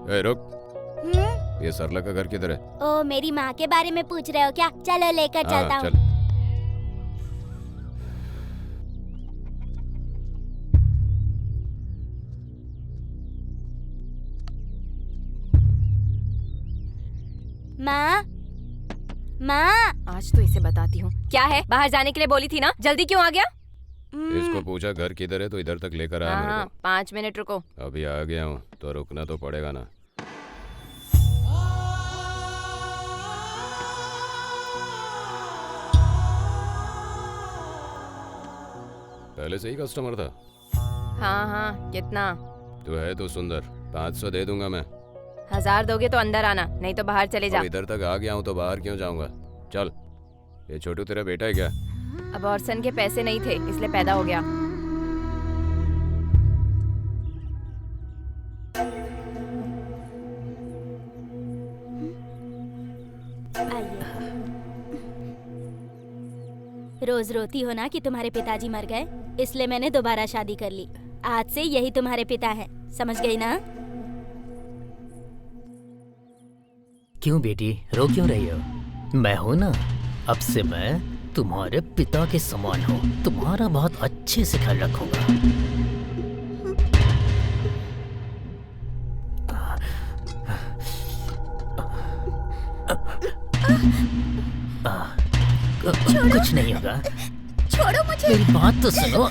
ए रुक, ये सरला का घर किधर है? ओ, मेरी माँ के बारे में पूछ रहे हो क्या? चलो लेकर चलता हाँ हूँ। चल। माँ, माँ। आज तो इसे बताती हूँ। क्या है? बाहर जाने के लिए बोली थी ना, जल्दी क्यों आ गया? इसको पूछा घर किधर है तो इधर तक लेकर आया मेरे हाँ, को। 5 मिनट रुको। अभी आ गया हूँ तो रुकना तो पड़ेगा ना। पहले से ही कस्टमर था? हाँ हाँ, कितना? तू है तो सुंदर, 500 दे दूंगा मैं। 1000 दोगे तो अंदर आना, नहीं तो बाहर चले जा। अब इधर तक आ गया हूँ तो बाहर क्यों जाऊंगा? चल। ये छोटू तेरा बेटा है क्या? अबॉर्शन के पैसे नहीं थे इसलिए पैदा हो गया। रोज रोती हो ना कि तुम्हारे पिताजी मर गए, इसलिए मैंने दोबारा शादी कर ली। आज से यही तुम्हारे पिता हैं, समझ गई ना? क्यों बेटी, रो क्यों रही हो? मैं हूं ना, अब से मैं तुम्हारे पिता के समान हूँ। तुम्हारा बहुत अच्छे से ख्याल रखूंगा। कुछ नहीं होगा। छोड़ो मुझे। मेरी बात तो सुनो।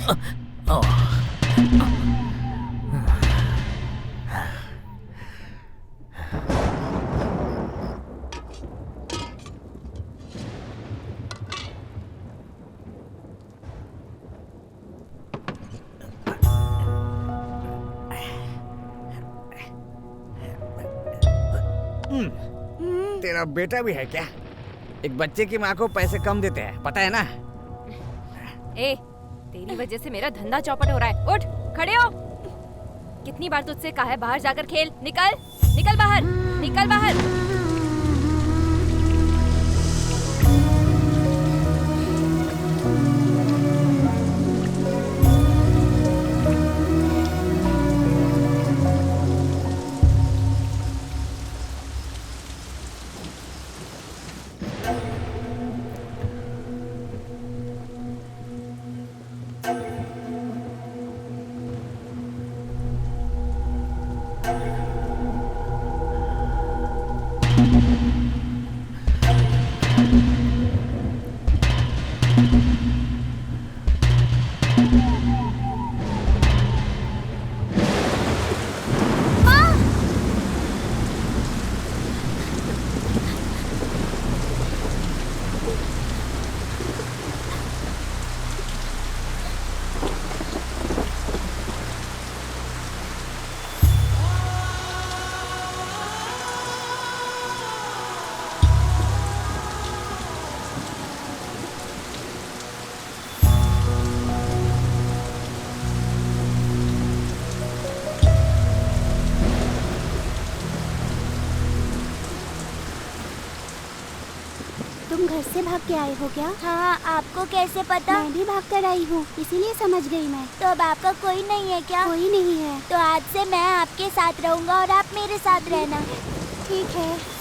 तेरा बेटा भी है क्या? एक बच्चे की माँ को पैसे कम देते हैं, पता है ना? ए, तेरी वजह से मेरा धंधा चौपट हो रहा है। उठ, खड़े हो। कितनी बार तुझसे कहा है बाहर जाकर खेल। निकल, निकल बाहर, निकल बाहर। तुम घर से भाग के आए हो क्या? हाँ, आपको कैसे पता? मैं भी भाग कर आई हूँ, इसीलिए समझ गई मैं। तो अब आपका कोई नहीं है क्या? कोई नहीं है। तो आज से मैं आपके साथ रहूँगा और आप मेरे साथ रहना। ठीक है।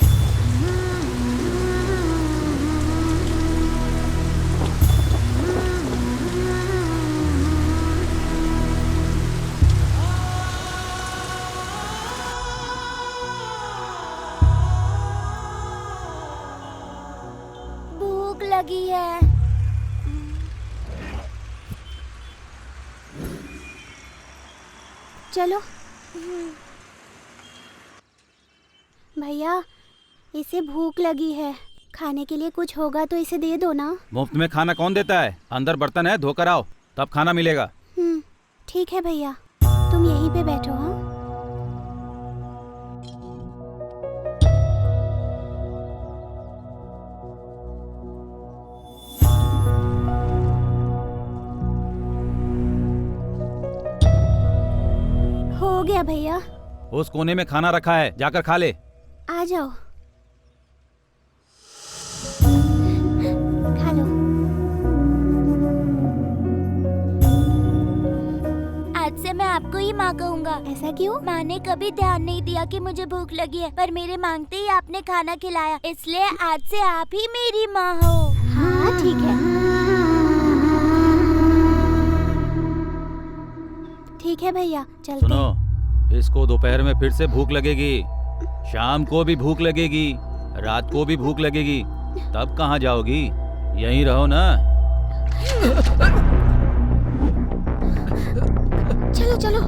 भूख लगी है। चलो। भैया, इसे भूख लगी है, खाने के लिए कुछ होगा तो इसे दे दो ना। मुफ्त में खाना कौन देता है? अंदर बर्तन है, धोकर आओ, तब खाना मिलेगा। ठीक है भैया, तुम यहीं पे बैठो। हाँ, हो गया भैया। उस कोने में खाना रखा है, जाकर खा ले। आ जाओ, खा लो। आज से मैं आपको ही माँ कहूँगा। ऐसा क्यों? माँ ने कभी ध्यान नहीं दिया कि मुझे भूख लगी है, पर मेरे मांगते ही आपने खाना खिलाया, इसलिए आज से आप ही मेरी माँ हो। हाँ ठीक है, ठीक है भैया, चलते हैं। सुनो, इसको दोपहर में फिर से भूख लगेगी, शाम को भी भूख लगेगी, रात को भी भूख लगेगी, तब कहाँ जाओगी? यहीं रहो ना। चलो चलो।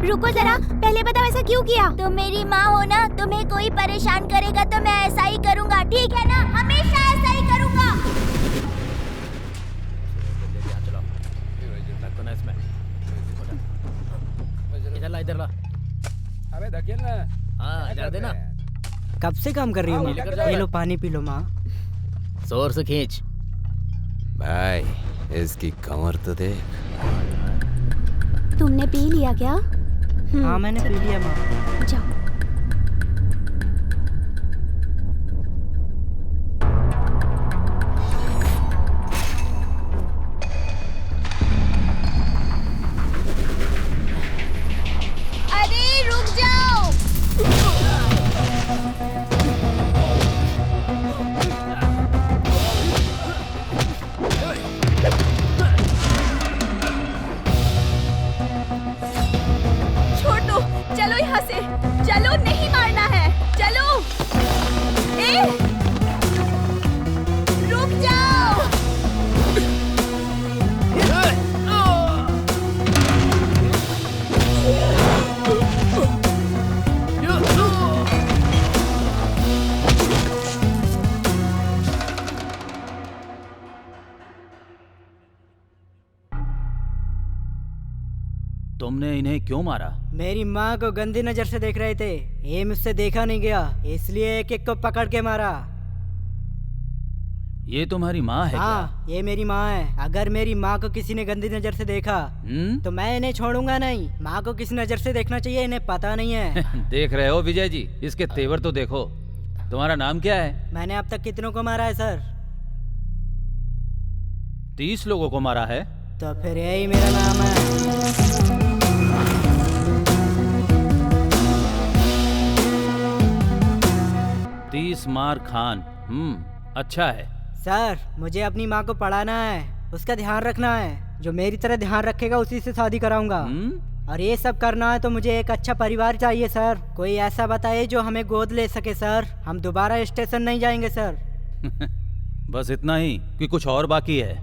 रुको जरा, पहले बताओ ऐसा क्यों किया? तुम मेरी माँ हो ना, तुम्हें कोई परेशान करेगा तो मैं ऐसा ही करूँगा, ठीक है ना? हमेशा ऐसा ही करूँगा। इधर ला, इधर ला। अबे धकेल ना। हाँ, इधर देना। कब से काम कर रही हो माँ? ये लो पानी पी लो माँ। जोर से खींच। भाई इसकी कमर तो देख। तुमने पी लिया क्या? हाँ मैंने पी लिया माँ। जाओ। अरे रुक जाओ। छोटू, चलो यहाँ से, चलो, नहीं मारना है, चलो। ए, रुक जाओ। तुमने इन्हें क्यों मारा? मेरी माँ को गंदी नजर से देख रहे थे, ये मुझसे देखा नहीं गया, इसलिए एक एक को पकड़ के मारा। ये तुम्हारी माँ है हाँ ये मेरी माँ है। अगर मेरी माँ को किसी ने गंदी नजर से देखा क्या? तो मैं इन्हें छोड़ूंगा नहीं। माँ को किस नजर से देखना चाहिए इन्हें पता नहीं है। देख रहे हो विजय जी, इसके तेवर तो देखो। तुम्हारा नाम क्या है? मैंने अब तक कितनों को मारा है सर? 30 लोगों को मारा है। तो फिर यही मेरा नाम है। 30 मार खान। अच्छा है। सर मुझे अपनी माँ को पढ़ाना है, उसका ध्यान रखना है। जो मेरी तरह ध्यान रखेगा उसी से शादी कराऊंगा। और ये सब करना है तो मुझे एक अच्छा परिवार चाहिए सर। कोई ऐसा बताइए जो हमें गोद ले सके सर। हम दोबारा स्टेशन नहीं जाएंगे सर। बस इतना ही कि कुछ और बाकी है?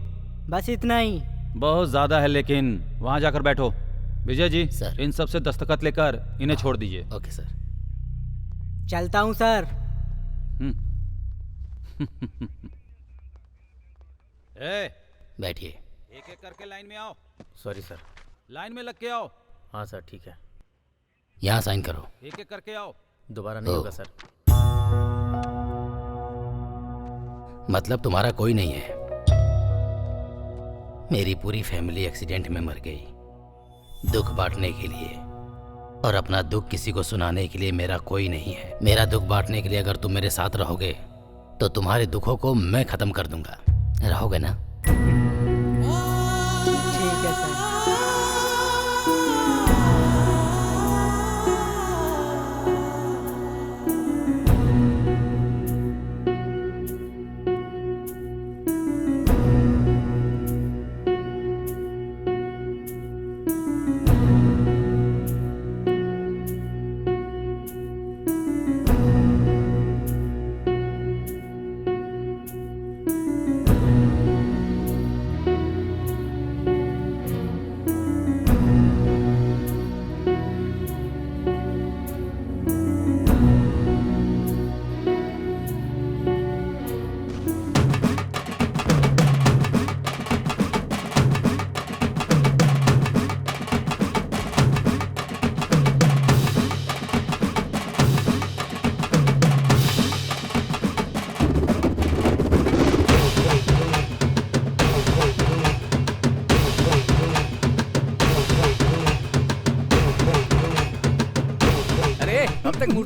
बस इतना ही। बहुत ज्यादा है, लेकिन वहाँ जाकर बैठो। विजय जी सर। इन सब से दस्तखत लेकर इन्हें छोड़ दीजिए। Okay sir. चलता हूँ सर। ए, बैठिए। एक एक करके लाइन में आओ। Sorry sir. लाइन में लग के आओ। हाँ सर, ठीक है। यहाँ साइन करो। एक एक करके आओ। दोबारा नहीं होगा सर। मतलब तुम्हारा कोई नहीं है? मेरी पूरी फैमिली एक्सीडेंट में मर गई। दुख बांटने के लिए और अपना दुख किसी को सुनाने के लिए मेरा कोई नहीं है। मेरा दुख बांटने के लिए अगर तुम मेरे साथ रहोगे तो तुम्हारे दुखों को मैं खत्म कर दूंगा। रहोगे ना? ठीक है सर।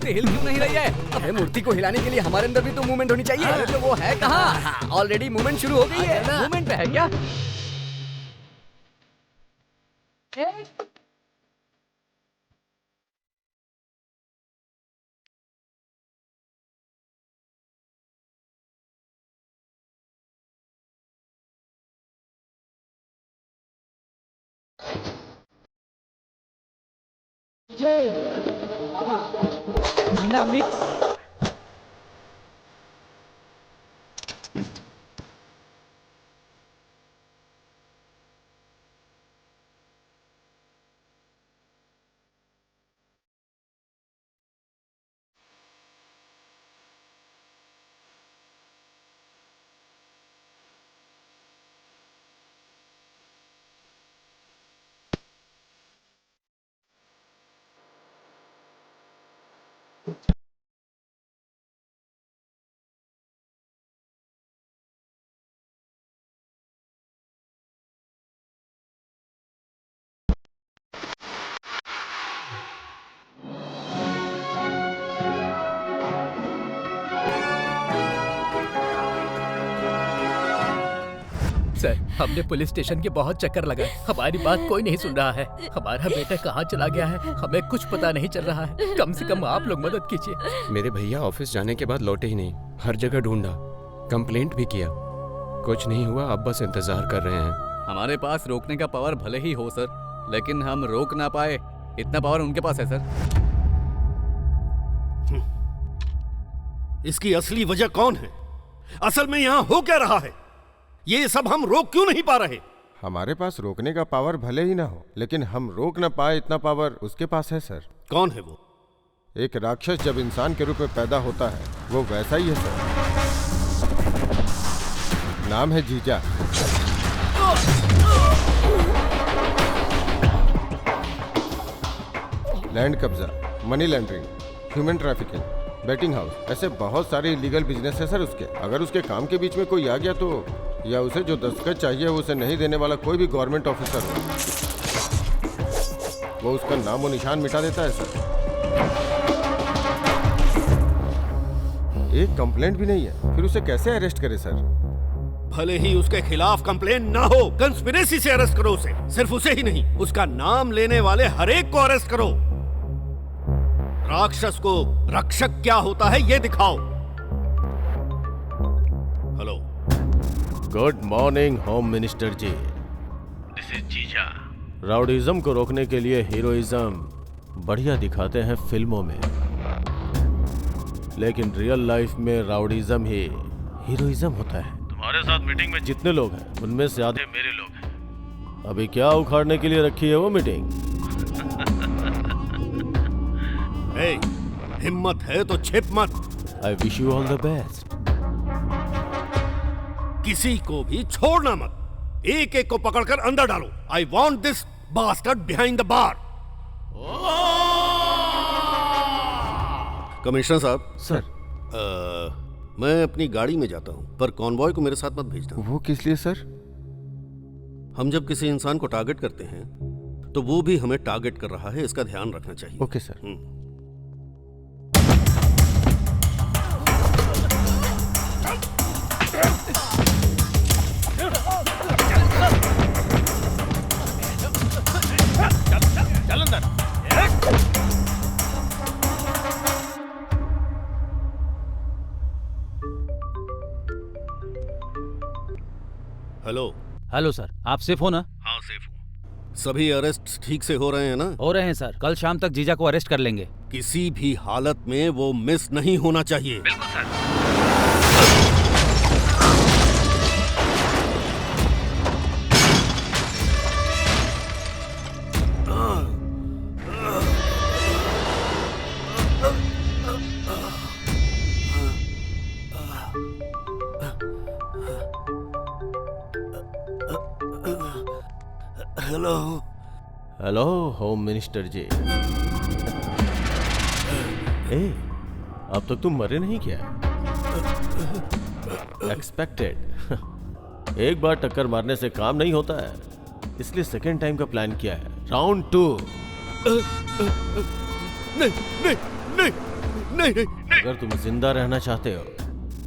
मूर्ति हिल क्यों नहीं रही है? अबे मूर्ति को हिलाने के लिए हमारे अंदर भी तो मूवमेंट होनी चाहिए। अरे तो वो है कहाँ? ऑलरेडी मूवमेंट शुरू हो गई है। मूवमेंट पे है क्या? सर, हमने पुलिस स्टेशन के बहुत चक्कर लगाए, हमारी बात कोई नहीं सुन रहा है। हमारा बेटा कहाँ चला गया है, हमें कुछ पता नहीं चल रहा है। कम से कम आप लोग मदद कीजिए। मेरे भैया ऑफिस जाने के बाद लौटे ही नहीं, हर जगह ढूंढा, कंप्लेंट भी किया, कुछ नहीं हुआ। अब बस इंतजार कर रहे हैं। हमारे पास रोकने का पावर भले ही हो सर, लेकिन हम रोक ना पाए, इतना पावर उनके पास है सर। इसकी असली वजह कौन है? असल में यहाँ हो क्या रहा है? ये सब हम रोक क्यों नहीं पा रहे? हमारे पास रोकने का पावर भले ही ना हो, लेकिन हम रोक ना पाए इतना पावर उसके पास है सर। कौन है वो? एक राक्षस जब इंसान के रूप में पैदा होता है वो वैसा ही है सर। नाम है जीजा। लैंड कब्जा, money laundering, human trafficking, betting house, ऐसे बहुत सारे इलीगल बिजनेस है सर उसके। अगर उसके काम के बीच में कोई आ गया तो, या उसे जो दस्तखत चाहिए उसे नहीं देने वाला कोई भी गवर्नमेंट ऑफिसर हो, वो उसका नाम और निशान मिटा देता है सर। एक कंप्लेंट भी नहीं है, फिर उसे कैसे अरेस्ट करे सर? भले ही उसके खिलाफ कंप्लेन ना हो, कंस्पिरेसी से अरेस्ट करो उसे। सिर्फ उसे ही नहीं, उसका नाम लेने वाले हर एक को अरेस्ट करो। राक्षस को रक्षक क्या होता है ये दिखाओ। Hello, good morning home minister ji. This is जीजा। राउडीज्म को रोकने के लिए हीरोइज्म बढ़िया दिखाते हैं फिल्मों में, लेकिन रियल लाइफ में राउडीज्म ही हीरोइज्म होता है। तुम्हारे साथ मीटिंग में जितने लोग हैं उनमें से आधे मेरे लोग हैं। अभी क्या उखाड़ने के लिए रखी है वो मीटिंग? हिम्मत है तो छिप मत। I wish you all the best. किसी को भी छोड़ना मत, एक एक को पकड़कर अंदर डालो। I want this bastard behind the bar. Commissioner साहब। सर। मैं अपनी गाड़ी में जाता हूं, पर कॉन्वॉय को मेरे साथ मत भेजना। वो किस लिए सर? हम जब किसी इंसान को टारगेट करते हैं तो वो भी हमें टारगेट कर रहा है, इसका ध्यान रखना चाहिए। Okay sir. चल अंदर। हेलो। हेलो सर, आप सेफ हो ना? हाँ सेफ हूँ। सभी अरेस्ट ठीक से हो रहे हैं ना? हो रहे हैं सर, कल शाम तक जीजा को अरेस्ट कर लेंगे। किसी भी हालत में वो मिस नहीं होना चाहिए। बिल्कुल sir. Hello. Hello home minister ji. अब तक तुम मरे नहीं क्या? एक्सपेक्टेड। एक बार टक्कर मारने से काम नहीं होता है, इसलिए सेकेंड टाइम का प्लान किया है। राउंड 2। नहीं नहीं नहीं, नहीं नहीं। अगर तुम जिंदा रहना चाहते हो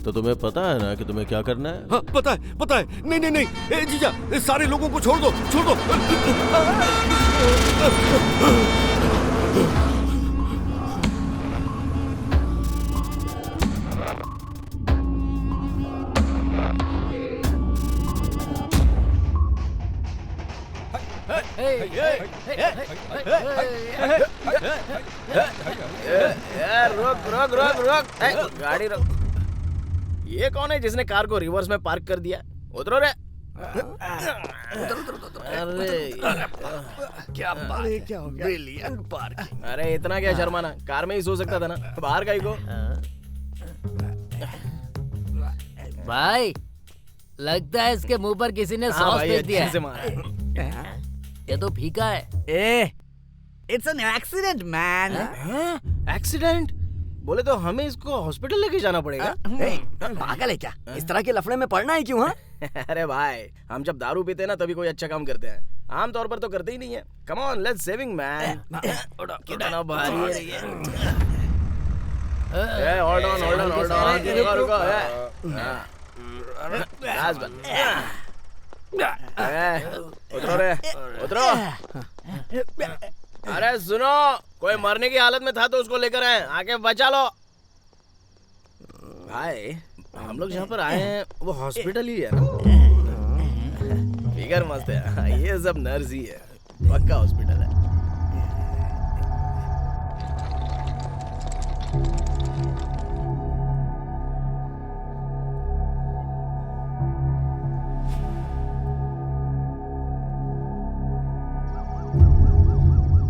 तो तुम्हें पता है ना कि तुम्हें क्या करना है? हाँ पता है। नहीं नहीं नहीं, ए जीजा, सारे लोगों को छोड़ दो, छोड़ दो। रुक रुक रुक रुक, गाड़ी रुक। ये कौन है जिसने कार को रिवर्स में पार्क कर दिया? उतरो रे। अरे क्या बात, क्या हो गया? Brilliant parking. अरे इतना क्या शर्माना, कार में ही सो सकता था ना, बाहर का ही को। भाई लगता है इसके मुंह पर किसी ने सॉस फेंक दिया है। ये तो फीका है। It's an accident man. Accident बोले तो हमें इसको हॉस्पिटल लेके जाना पड़ेगा। पागल है क्या? इस तरह के लफड़े में पड़ना है क्यों? अरे भाई, हम जब दारू पीते हैं ना तभी कोई अच्छा काम करते हैं, आमतौर पर तो करते ही नहीं है। Come on, let's saving man. कितना भारी है ये। Hold on hold on hold on, रुको रुको। गैस बंद। उतरो रे, उतरो। अरे सुनो, कोई मरने की हालत में था तो उसको लेकर आए, आके बचा लो। भाई हम लोग जहाँ पर आए हैं वो हॉस्पिटल ही है ना? फिगर मस्त है, ये सब नर्स ही है, पक्का हॉस्पिटल है।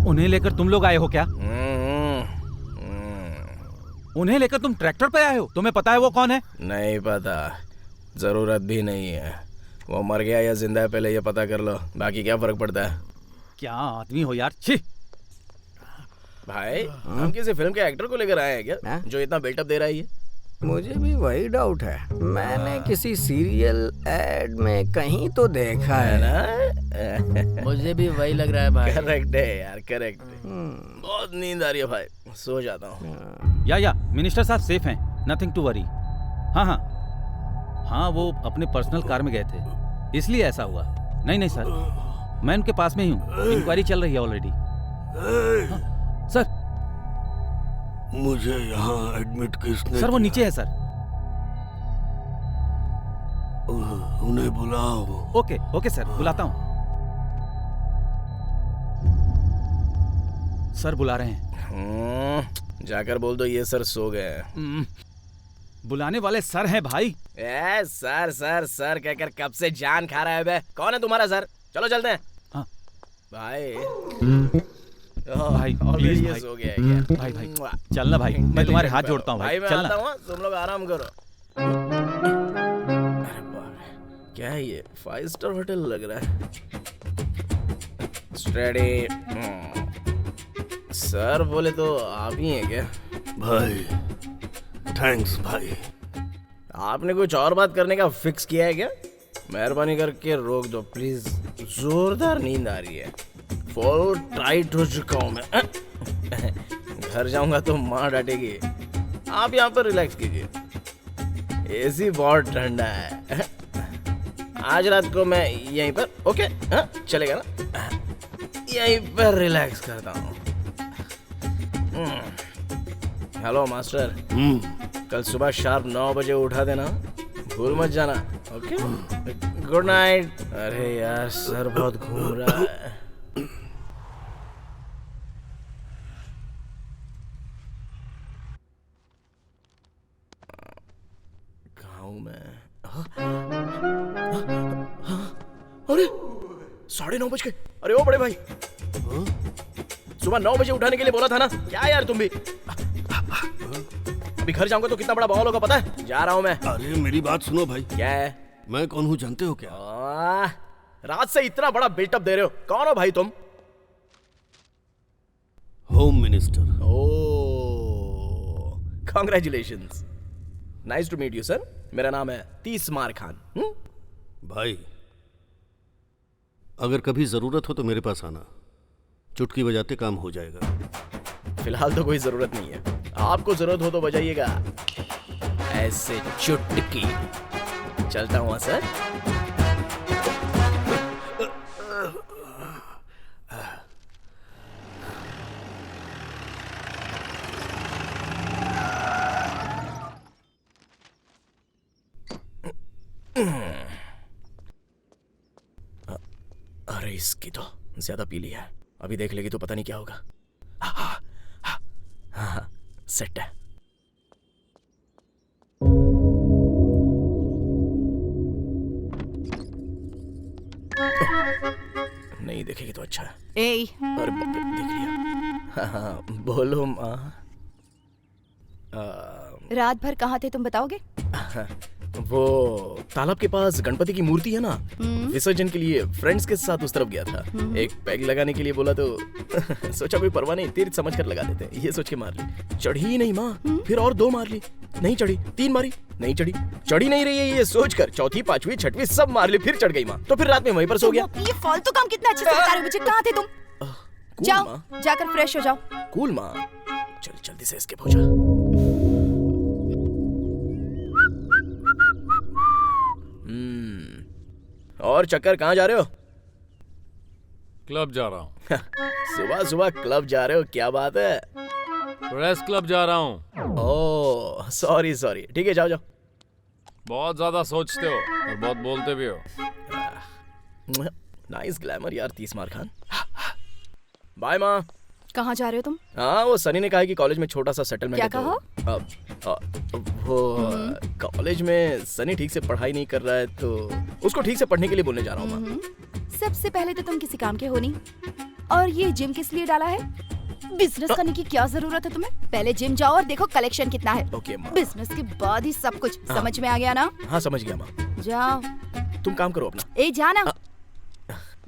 उन्हें लेकर तुम लोग आए हो क्या? उन्हें लेकर तुम ट्रैक्टर पे आए हो? तुम्हें पता है वो कौन है? नहीं पता, जरूरत भी नहीं है। वो मर गया या जिंदा है पहले ये पता कर लो, बाकी क्या फर्क पड़ता है। क्या आदमी हो यार, छी। भाई हम किसी फिल्म के एक्टर को लेकर आए हैं क्या जो इतना बिल्टअप दे रहा है ये? मुझे भी वही डाउट है, मैंने किसी सीरियल एड में कहीं तो देखा है ना। मुझे भी वही लग रहा है भाई। करेक्ट है यार, करेक्ट है। बहुत नींद आ रही है भाई, सो जाता हूँ। या मिनिस्टर साहब सेफ हैं, नथिंग टू वरी। हाँ, वो अपने पर्सनल कार में गए थे, इसलिए ऐसा हुआ। नहीं सर, मैं उनके पास में ही हूँ, इंक्वायरी चल रही है ऑलरेडी। सर मुझे यहाँ एडमिट किसने? सर वो नीचे है सर। उन्हें बुलाओ। ओके सर, बुलाता हूँ। सर बुला रहे हैं। जाकर बोल दो ये सर सो गए। बुलाने वाले सर हैं भाई। सर सर सर कहकर कब से जान खा रहा है बे। कौन है तुम्हारा सर? चलो चलते हैं। हाँ भाई भाई प्लीज भाई, हो गया क्या? भाई चलना भाई, मैं तुम्हारे हाथ जोड़ता हूँ भाई, मैं चलना। आता हूँ, तुम लोग आराम करो। अरे बाप, क्या है ये? 5 स्टार होटल लग रहा है। स्टडी। सर बोले तो आप ही हैं क्या? भाई थैंक्स भाई। आपने कुछ और बात करने का फिक्स किया है क्या? मेहरबानी करके रोक दो प्लीज, जोरदार नींद आ रही है, फुल टाइट हो चुका हूँ मैं। घर जाऊंगा तो माँ डांटेगी। आप यहाँ पर रिलैक्स कीजिए, एसी बहुत ठंडा है। आज रात को मैं यहीं पर, ओके चलेगा ना? यहीं पर रिलैक्स करता हूँ। हेलो मास्टर, कल सुबह शार्प 9 बजे उठा देना, भूल मत जाना। Okay, good night. अरे यार सर बहुत घूम रहा है। अरे 9:30 बज गए। अरे ओ बड़े भाई, सुबह 9 बजे उठाने के लिए बोला था ना? क्या यार तुम भी? अभी घर जाऊंगा तो कितना बड़ा बवाल होगा पता है? जा रहा हूं मैं। अरे मेरी बात सुनो भाई। क्या है? मैं कौन हूँ जानते हो क्या? रात से इतना बड़ा बिल्टअप दे रहे हो, कौन हो भाई तुम? Home minister. Oh, congratulations, nice to meet you sir. मेरा नाम है तीसमार खान। भाई अगर कभी जरूरत हो तो मेरे पास आना, चुटकी बजाते काम हो जाएगा। फिलहाल तो कोई जरूरत नहीं है। आपको जरूरत हो तो बजाइएगा, ऐसे चुटकी। चलता हूँ सर। अरे इसकी तो ज्यादा पी लिया है, अभी देख लेगी तो पता नहीं क्या होगा। हाँ, सेट है। नहीं देखेगी तो अच्छा है। अरे बाप रे, देख लिया। हाँ, बोलो माँ। रात भर कहाँ थे तुम बताओगे? वो तालाब के पास गणपति की मूर्ति है ना, विसर्जन के लिए फ्रेंड्स के साथ उस तरफ गया था। एक पैग लगाने के लिए बोला तो सोचा कोई परवाह नहीं, तीर्थ समझ कर लगा देते, ये सोच के मार ली। चढ़ी ही नहीं माँ। फिर और 2 मार ली, नहीं चढ़ी। 3 मारी, नहीं चढ़ी। चढ़ी नहीं रही है ये सोच कर 4th 5वीं 6वीं सब मार ली, फिर चढ़ गई माँ। तो फिर रात में वहीं पर सो गया। ये फालतू काम कितना अच्छे से बता रहे हो मुझे। कहाँ थे तुम? जाओ जाकर फ्रेश हो जाओ। कूल माँ, चल जल्दी से एस्केप हो जा। और चक्कर कहाँ जा रहे हो? क्लब जा रहा हूँ। सुबह सुबह क्लब जा रहे हो, क्या बात है? प्रेस क्लब जा रहा हूँ। ओह सॉरी सॉरी, ठीक है जाओ जाओ। बहुत ज्यादा सोचते हो और बहुत बोलते भी हो। नाइस ग्लैमर यार 30 मार खान। बाय माँ। कहाँ जा रहे हो तुम? हाँ वो सनी ने कहा कि कॉलेज में छोटा सा सेटलमेंट। क्या कहो? वो कॉलेज में सनी ठीक से पढ़ाई नहीं कर रहा है तो उसको ठीक से पढ़ने के लिए बोलने जा रहा हूँ माँ। सबसे पहले तो तुम किसी काम के हो नहीं, और ये जिम किस लिए डाला है? बिजनेस करने की क्या जरूरत है तुम्हें? पहले जिम जाओ और देखो कलेक्शन कितना है। ओके माँ। बिजनेस के बाद ही सब कुछ। समझ में आ गया ना? हाँ समझ गया माँ। जाओ तुम काम करो अपना। ए जाना।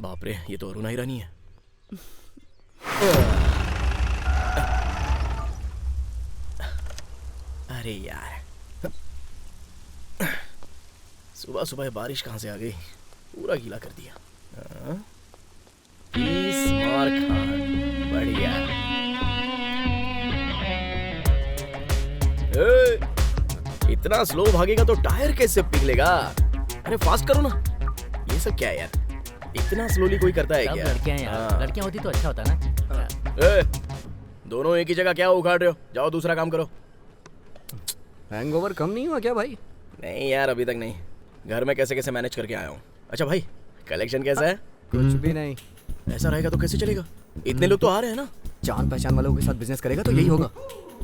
बाप रे, ये तो अरुणा ईरानी है। अरे यार, सुबह सुबह बारिश कहाँ से आ गई, पूरा गीला कर दिया। मार खान, बढ़िया। इतना स्लो भागेगा तो टायर कैसे पिघलेगा? अरे फास्ट करो ना। ये सब क्या है यार, इतना स्लोली कोई करता है क्या? लड़कियां यार, लड़कियां होती तो अच्छा होता ना। दोनों एक ही जगह क्या उखाड़ रहे हो? जाओ दूसरा काम करो। हैंगओवर कम नहीं हुआ क्या भाई? नहीं यार अभी तक नहीं, घर में कैसे कैसे मैनेज करके आया हूँ। अच्छा भाई, कलेक्शन कैसा है? कुछ भी नहीं। ऐसा रहेगा तो कैसे चलेगा? इतने लोग तो आ रहे हैं ना। जान पहचान वालों के साथ बिजनेस करेगा तो यही होगा।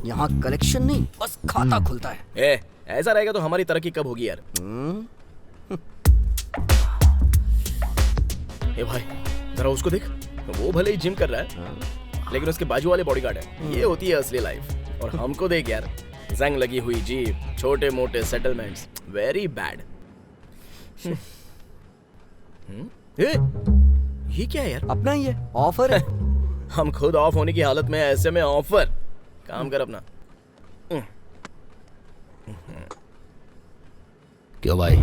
यहाँ कलेक्शन नहीं, बस खाता खुलता है। ऐसा रहेगा तो हमारी तरक्की कब होगी यार? ए भाई जरा उसको देख, वो भले ही जिम कर रहा है लेकिन उसके बाजू वाले बॉडीगार्ड है। ये होती है असली लाइफ। और हमको देख यार, जंग लगी हुई जीप, छोटे मोटे सेटलमेंट्स, वेरी बैड। ये क्या है यार? अपना ही है, ऑफर है। हम खुद ऑफ होने की हालत में, ऐसे में ऑफर। काम कर अपना। क्यों भाई,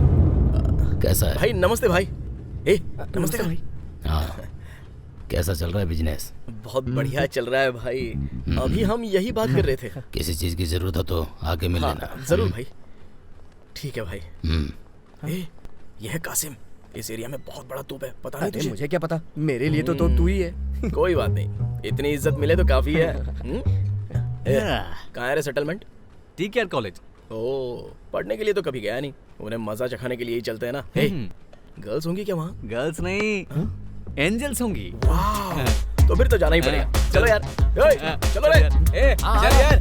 कैसा है? भाई नमस्ते भाई। नमस्ते भाई। हाँ, कैसा चल रहा है बिजनेस? बहुत बढ़िया चल रहा है भाई। अभी हम यही बात कर रहे थे। किसी चीज की जरूरत हो तो आके मिल लेना। जरूर भाई। ठीक है भाई। ये है कासिम, इस एरिया में बहुत बड़ा तोप है, पता नहीं तुझे? मुझे क्या पता, मेरे लिए तो तू ही है। कोई बात नहीं, इतनी इज्जत मिले तो काफी है। कहाँ है रे सेटलमेंट? TKR college. ओ, पढ़ने के लिए तो कभी गया नहीं, उन्हें मजा चखाने के लिए ही चलते हैं ना। गर्ल्स होंगी क्या वहाँ? गर्ल्स नहीं, एंजल्स होंगी। तो फिर तो जाना ही पड़ेगा। चलो यार, चलो रे। चल यार।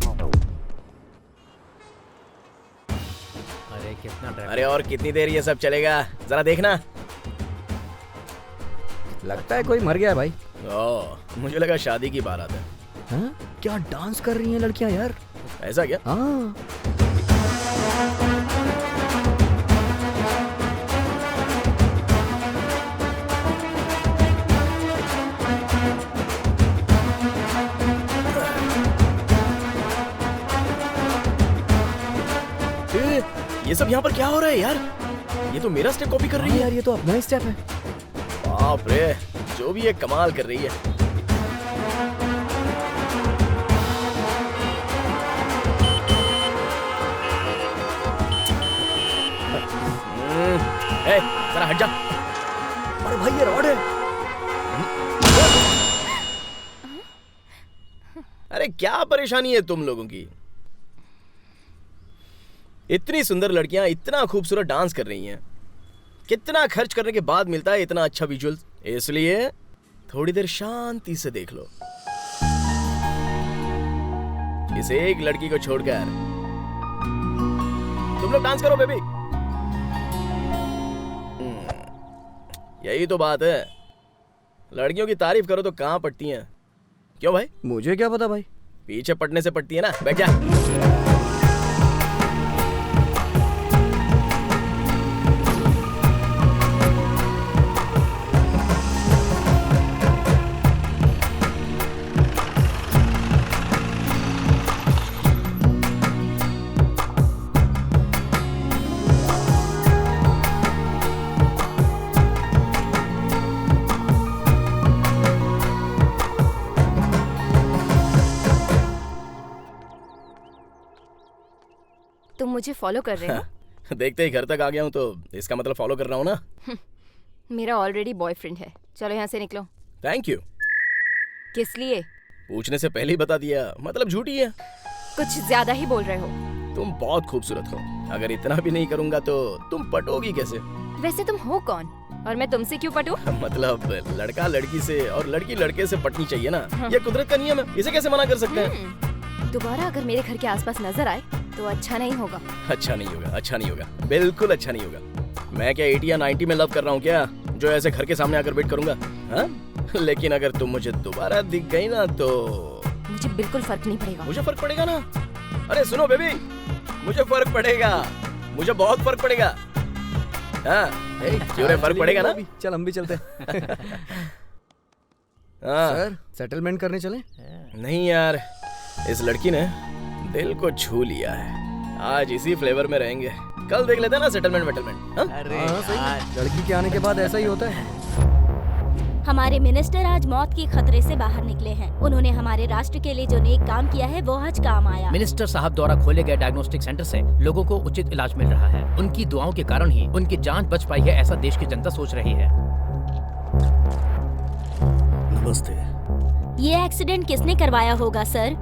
अरे कितना, अरे और कितनी देर ये सब चलेगा, जरा देखना। लगता है कोई मर गया है भाई। मुझे लगा शादी की बारात है। हाँ? क्या डांस कर रही हैं लड़कियां यार? ऐसा क्या? हाँ। ये सब यहाँ पर क्या हो रहा है यार? ये तो मेरा स्टेप कॉपी कर रही है यार। ये तो अपना ही स्टेप है। बाप रे, जो भी ये कमाल कर रही है। ए, जरा हट जा। अरे भाई ये रॉड है। अरे क्या परेशानी है तुम लोगों की? इतनी सुंदर लड़कियां इतना खूबसूरत डांस कर रही हैं, कितना खर्च करने के बाद मिलता है इतना अच्छा विजुअल्स। इसलिए थोड़ी देर शांति से देख लो। इस एक लड़की को छोड़कर तुम लोग डांस करो बेबी। यही तो बात है, लड़कियों की तारीफ करो तो कहां पटती हैं। क्यों भाई? मुझे क्या पता भाई। पीछे पटने से पटती है ना। बैठ जा। तुम मुझे फॉलो कर रहे हो? देखते ही घर तक आ गया हूं तो इसका मतलब फॉलो कर रहा हूं ना। मेरा ऑलरेडी बॉयफ्रेंड है, चलो यहाँ से निकलो। Thank you. किस लिए? पूछने से पहले ही बता दिया, मतलब झूठी है। कुछ ज्यादा ही बोल रहे हो। तुम बहुत खूबसूरत हो, अगर इतना भी नहीं करूंगा तो तुम पटोगी कैसे? वैसे तुम हो कौन और मैं तुमसे क्यों पटूं? मतलब लड़का लड़की से और लड़की लड़के से पटनी चाहिए ना। ये कुदरत का नियम है, इसे कैसे मना कर सकते हैं? दोबारा अगर मेरे घर के आसपास नजर आए तो अच्छा नहीं होगा। अच्छा नहीं होगा, अच्छा नहीं होगा, बिल्कुल अच्छा नहीं होगा। मैं क्या 80 या 90 में लव कर रहा हूँ क्या, जो ऐसे घर के सामने आकर वेट करूंगा? हाँ? लेकिन अगर तुम मुझे दोबारा दिख गई ना तो मुझे बिल्कुल फर्क नहीं पड़ेगा। मुझे फर्क पड़ेगा ना। अरे सुनो बेबी, मुझे फर्क पड़ेगा, मुझे बहुत फर्क पड़ेगा। हाँ, क्यों रे, फर्क पड़ेगा ना? चल हम भी चलते। सर सेटलमेंट करने चले? नहीं यार, इस लड़की ने दिल को छू लिया है। आज इसी फ्लेवर में रहेंगे, कल देख लेते हैं ना सेटलमेंट वेटलमेंट। अरे लड़की के आने के बाद ऐसा ही होता है। हमारे मिनिस्टर आज मौत के खतरे से बाहर निकले हैं। उन्होंने हमारे राष्ट्र के लिए जो नेक काम किया है वो आज काम आया। मिनिस्टर साहब द्वारा खोले गए डायग्नोस्टिक सेंटर से लोगों को उचित इलाज मिल रहा है। उनकी दुआओं के कारण ही उनकी जान बच पाई है, ऐसा देश की जनता सोच रही है। नमस्ते। ये एक्सीडेंट किसने करवाया होगा सर?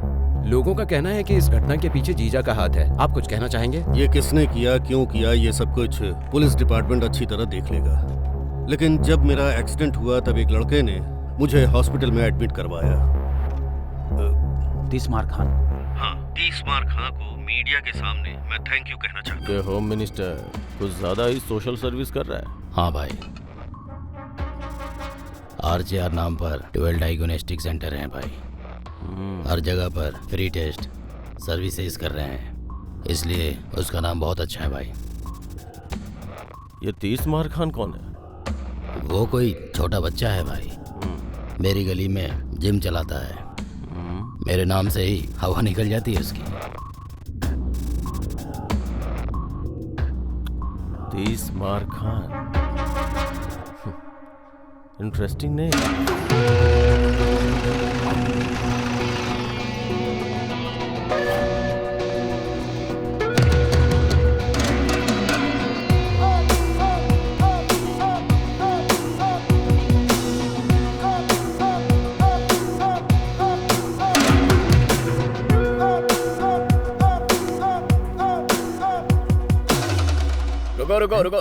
लोगों का कहना है कि इस घटना के पीछे जीजा का हाथ है। आप कुछ कहना चाहेंगे? ये किसने किया, क्यों किया, ये सब कुछ पुलिस डिपार्टमेंट अच्छी तरह देख लेगा। लेकिन जब मेरा एक्सीडेंट हुआ तब एक लड़के ने मुझे हॉस्पिटल में एडमिट करवाया। तीसमार खान। हाँ, तीसमार खान को मीडिया के सामने मैं थैंक यू कहना चाहता हूँ। होम मिनिस्टर कुछ ज्यादा ही सोशल सर्विस कर रहा है। हाँ भाई, RJR नाम पर 12 डायग्नोस्टिक सेंटर हैं भाई। हर जगह पर फ्री टेस्ट सर्विसेज कर रहे हैं, इसलिए उसका नाम बहुत अच्छा है भाई। ये तीसमार खान कौन है? वो कोई छोटा बच्चा है भाई, मेरी गली में जिम चलाता है। मेरे नाम से ही हवा निकल जाती है उसकी। तीसमार खान, इंटरेस्टिंग नेम।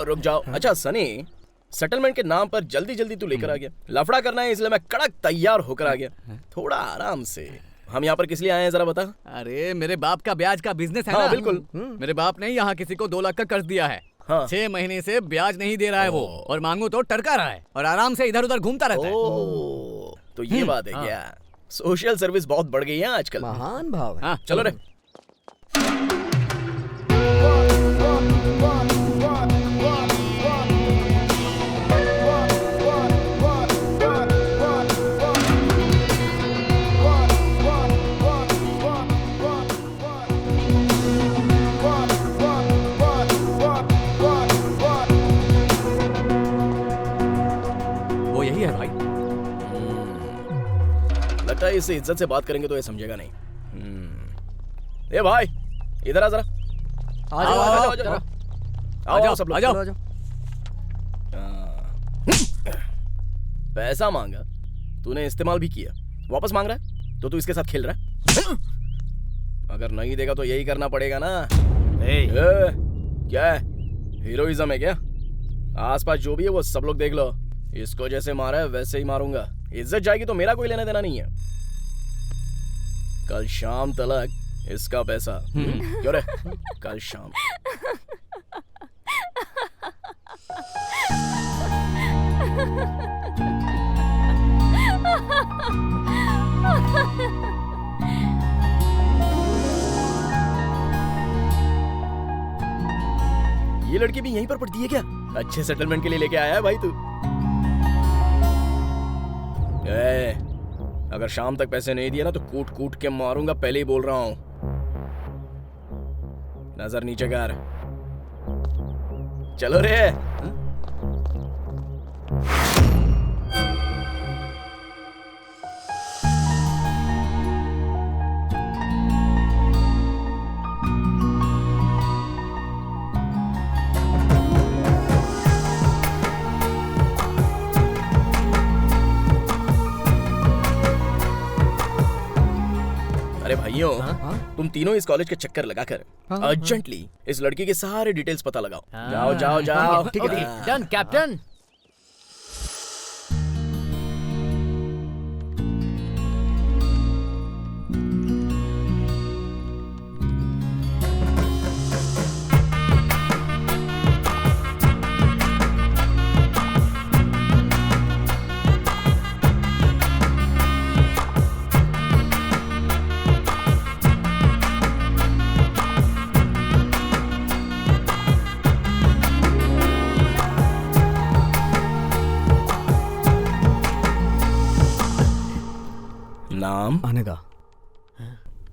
रुक जाओ। अच्छा सनी, सेटलमेंट के नाम पर जल्दी जल्दी तू लेकर आ गया। लफड़ा करना है इसलिए मैं कड़क तैयार होकर आ गया। थोड़ा आराम से। हम यहाँ पर किस लिए आए हैं जरा बता। अरे मेरे बाप का ब्याज का बिजनेस है हाँ, ना। बिल्कुल। मेरे बाप ने यहाँ किसी को 2 लाख का कर्ज दिया है। हाँ। 6 महीने से ब्याज नहीं दे रहा है वो, और मांगू तो टरका रहा है और आराम से इधर उधर घूमता रहता है। तो ये बात है क्या? सोशल सर्विस बहुत बढ़ गई है आजकल। महान भाव है। हाँ, चलो रे। वो यही है भाई। लगता है इससे इज्जत से बात करेंगे तो ये समझेगा नहीं। ए भाई, इधर आ जरा। आ जाओ आओ सब लोग। आ जाओ। पैसा मांगा, तूने इस्तेमाल भी किया, वापस मांग रहा है तो तू इसके साथ खेल रहा है। अगर नहीं देगा तो यही करना पड़ेगा ना। क्या है, हीरोइज्म है क्या? आसपास जो भी है वो सब लोग देख लो। इसको जैसे मारा है वैसे ही मारूंगा। इज्जत जाएगी तो मेरा कोई लेना देना नहीं है। कल शाम तक इसका पैसा। क्यों रे? कल शाम। ये लड़की भी यहीं पर पढ़ती है क्या? अच्छे सेटलमेंट के लिए लेके आया है भाई तू। अगर शाम तक पैसे नहीं दिए ना तो कूट कूट के मारूंगा, पहले ही बोल रहा हूं। नजर नीचे कर। चलो रे। अरे भाइयों, तुम तीनों इस कॉलेज के चक्कर लगाकर अर्जेंटली इस लड़की के सारे डिटेल्स पता लगाओ। जाओ जाओ जाओ। ठीक है, डन कैप्टन। नाम अनघा।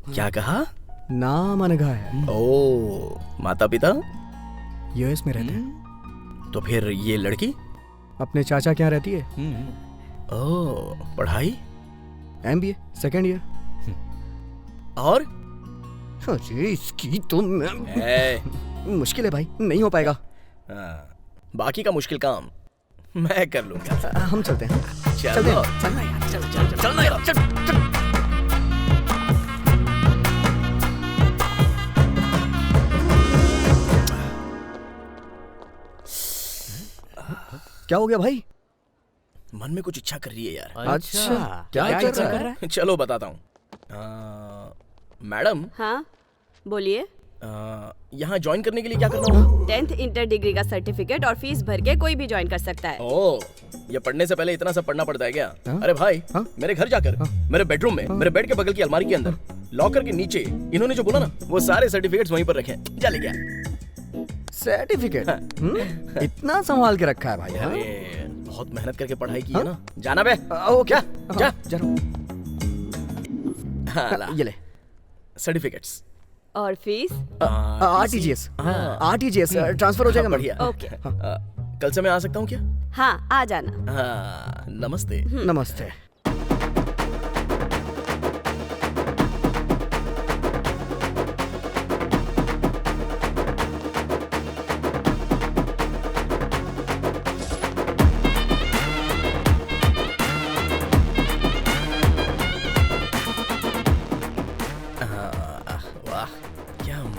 क्या कहा? नाम अनघा है। ओ, माता पिता यूएस में रहते हैं। तो फिर ये लड़की अपने चाचा के यहाँ रहती है। ओ, पढ़ाई MBA सेकेंड ईयर। और अरे इसकी तो मुश्किल है भाई, नहीं हो पाएगा। बाकी का मुश्किल काम मैं कर लूंगा। हम चलते हैं। चलो चलना यार, चल चल चल चलना यार, चल चल। क्या हो गया भाई? मन में कुछ इच्छा कर रही है यार। अच्छा, क्या इच्छा कर रहा है? चलो बताता हूँ। मैडम। हाँ बोलिए। यहाँ ज्वाइन करने के लिए क्या करना होगा? 10th इंटर डिग्री का सर्टिफिकेट और फीस भर के कोई भी ज्वाइन कर सकता है। ओह, ये पढ़ने से पहले इतना सब पढ़ना पड़ता है क्या? अरे भाई, मेरे घर जाकर मेरे बेडरूम में मेरे बेड के बगल की अलमारी के अंदर लॉकर के नीचे इन्होंने जो बोला ना वो सारे सर्टिफिकेट्स वहीं पर रखे हैं। जा ले गया सर्टिफिकेट। इतना संभाल के रखा है भाई। अरे बहुत मेहनत करके पढ़ाई की है ना। जाना बे। ओ क्या? जा जरूर। ये ले सर्टिफिकेट्स। और फीस? RTGS ट्रांसफर हो जाएगा। बढ़िया। ओके। कल से मैं आ सकता हूँ क्या? हाँ आ जाना। नमस्ते। नमस्ते।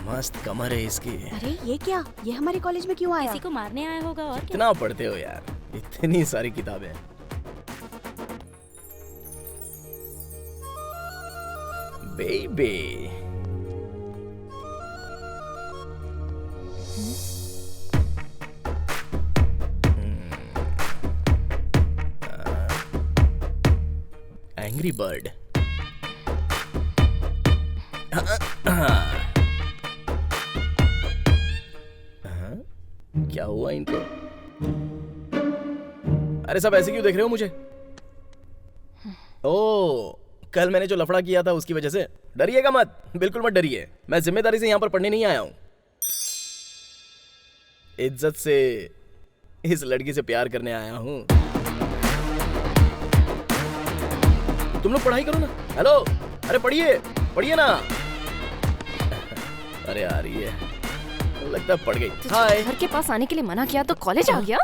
मस्त कमर है इसकी। अरे ये क्या? ये हमारे कॉलेज में क्यों आया? किसी को मारने आया होगा। और कितना पढ़ते हो यार, इतनी सारी किताबें। Baby angry bird. क्या हुआ इनको? अरे सब ऐसे क्यों देख रहे हो मुझे? ओ, कल मैंने जो लफड़ा किया था उसकी वजह से? डरिएगा मत, बिल्कुल मत डरिए। मैं जिम्मेदारी से यहाँ पर पढ़ने नहीं आया हूँ। इज्जत से इस लड़की से प्यार करने आया हूँ। तुम लोग पढ़ाई करो ना। हेलो, अरे पढ़िए पढ़िए ना। अरे आ रही है, लगता है पड़ गई। हाय। घर के पास आने के लिए मना किया तो कॉलेज आ गया?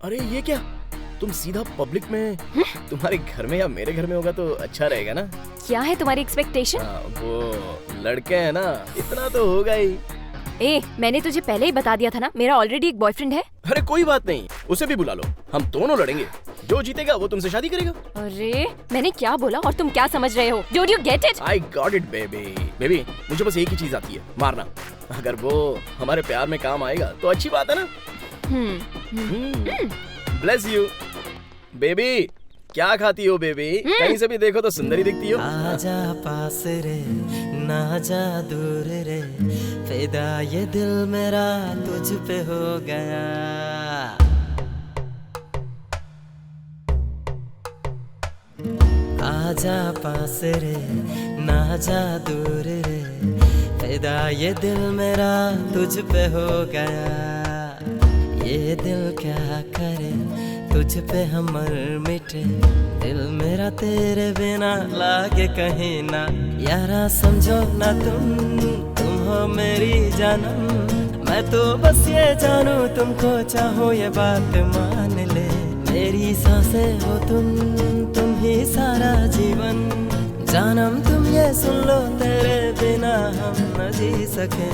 अरे ये क्या? तुम सीधा पब्लिक में तुम्हारे घर में या मेरे घर में होगा तो अच्छा रहेगा ना। क्या है तुम्हारी एक्सपेक्टेशन? वो लड़के हैं ना, इतना तो होगा ही। ए, मैंने तुझे पहले ही बता दिया था ना, मेरा ऑलरेडी एक बॉयफ्रेंड है। अरे कोई बात नहीं, उसे भी बुला लो, हम दोनों लड़ेंगे। जो जीतेगा वो तुमसे शादी करेगा। अरे मैंने क्या बोला और तुम क्या समझ रहे हो? Don't you get it? I got it baby। Baby मुझे बस एक ही चीज आती है, मारना। अगर वो हमारे प्यार में काम आएगा तो अच्छी बात है ना। Bless you baby. क्या खाती हो बेबी? कहीं से भी देखो तो सुंदरी दिखती हो। आजा पास रे ना जा दूर रे, फिदा ये दिल मेरा तुझ पे हो गया। आजा पास रे ना जा दूर रे, फिदा ये दिल मेरा तुझ पे हो गया। ये दिल क्या करे तुझ पे हमर मिटे, दिल मेरा तेरे बिना लागे कहीं ना। यारा समझो ना तुम हो मेरी जानम, मैं तो बस ये जानू तुमको चाहूँ ये बात मान ले। मेरी सांसें हो तुम ही सारा जीवन, जानम तुम ये सुन लो तेरे बिना हम न जी सके।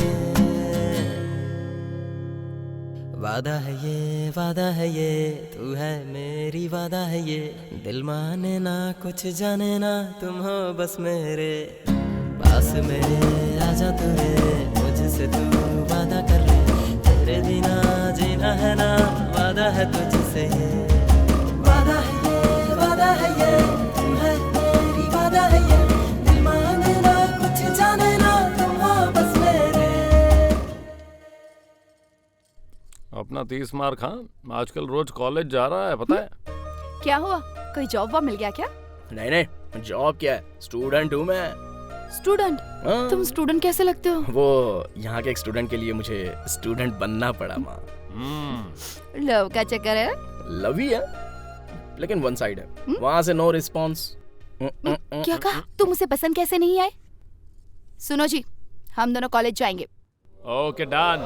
वादा है ये तू है मेरी वादा है ये, दिल माने ना कुछ जाने ना तुम हो बस मेरे पास मेरे। आजा तू रे मुझसे तू वादा कर ले, तेरे बिना जीना है ना, वादा है तुझसे ये। वादा है ये तू है मेरी वादा है ये, दिल माने ना कुछ जाने ना तुम हो बस मेरे। अपना 30 मार खान आजकल रोज कॉलेज जा रहा है, पता है? क्या हुआ, कोई जॉब वॉब मिल गया क्या? नहीं जॉब क्या है, स्टूडेंट हूँ मैं। स्टूडेंट? तुम स्टूडेंट कैसे लगते हो? वो यहाँ के एक स्टूडेंट के लिए मुझे स्टूडेंट बनना पड़ा माँ। लव का चक्कर है? लव ही है लेकिन वन साइड है, वहाँ से नो रिस्पॉन्स। क्या कहा? तुम उसे पसंद कैसे नहीं आए? सुनो जी, हम दोनों कॉलेज जाएंगे। Okay done.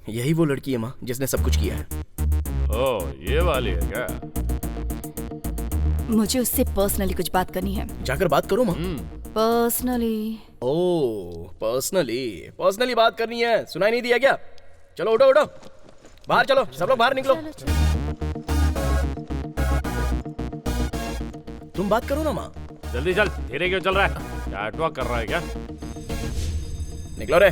यही वो लड़की है माँ जिसने सब कुछ किया है। ओह, ये वाली है क्या? मुझे उससे पर्सनली कुछ बात करनी है। जाकर बात करो माँ। पर्सनली? ओह पर्सनली बात करनी है, सुनाई नहीं दिया क्या? चलो उठो बाहर चलो, सब लोग बाहर निकलो। तुम बात करो ना माँ। जल्दी चल, धीरे क्यों चल रहा है? चैट वॉक कर रहा है क्या? निकलो रे।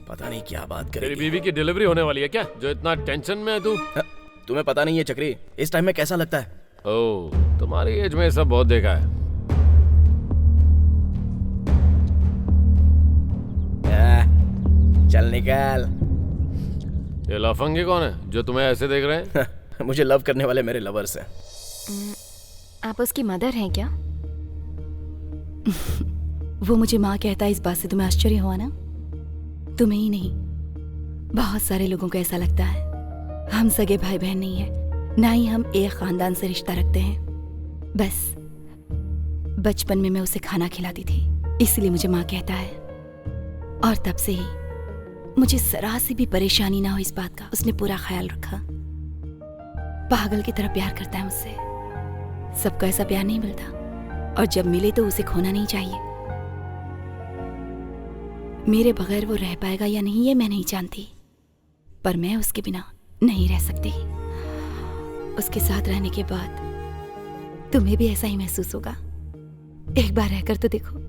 पता नहीं क्या बात करेगी। तेरी बीवी की डिलीवरी होने वाली है क्या, जो इतना टेंशन में है तू? तुम्हें पता नहीं है चक्री, इस टाइम में कैसा लगता है? ओह, तुम्हारी एज में सब बहुत देखा है। चल निकल। ये लफंगे कौन है जो तुम्हें ऐसे देख रहे हैं? मुझे लव करने वाले मेरे लवर्स हैं। आप उसकी मदर हैं क्या? वो मुझे माँ कहता है, इस बात से तुम्हें आश्चर्य हुआ ना? तुम्हें ही नहीं, बहुत सारे लोगों को ऐसा लगता है। हम सगे भाई बहन नहीं है, ना ही हम एक खानदान से रिश्ता रखते हैं। बस बचपन में मैं उसे खाना खिलाती थी, इसलिए मुझे माँ कहता है। और तब से ही मुझे जरा सी भी परेशानी ना हो इस बात का, उसने पूरा ख्याल रखा। पागल की तरह प्यार करता है मुझसे। सबको ऐसा प्यार नहीं मिलता, और जब मिले तो उसे खोना नहीं चाहिए। मेरे बगैर वो रह पाएगा या नहीं ये मैं नहीं जानती, पर मैं उसके बिना नहीं रह सकती। उसके साथ रहने के बाद तुम्हें भी ऐसा ही महसूस होगा। एक बार रहकर तो देखो।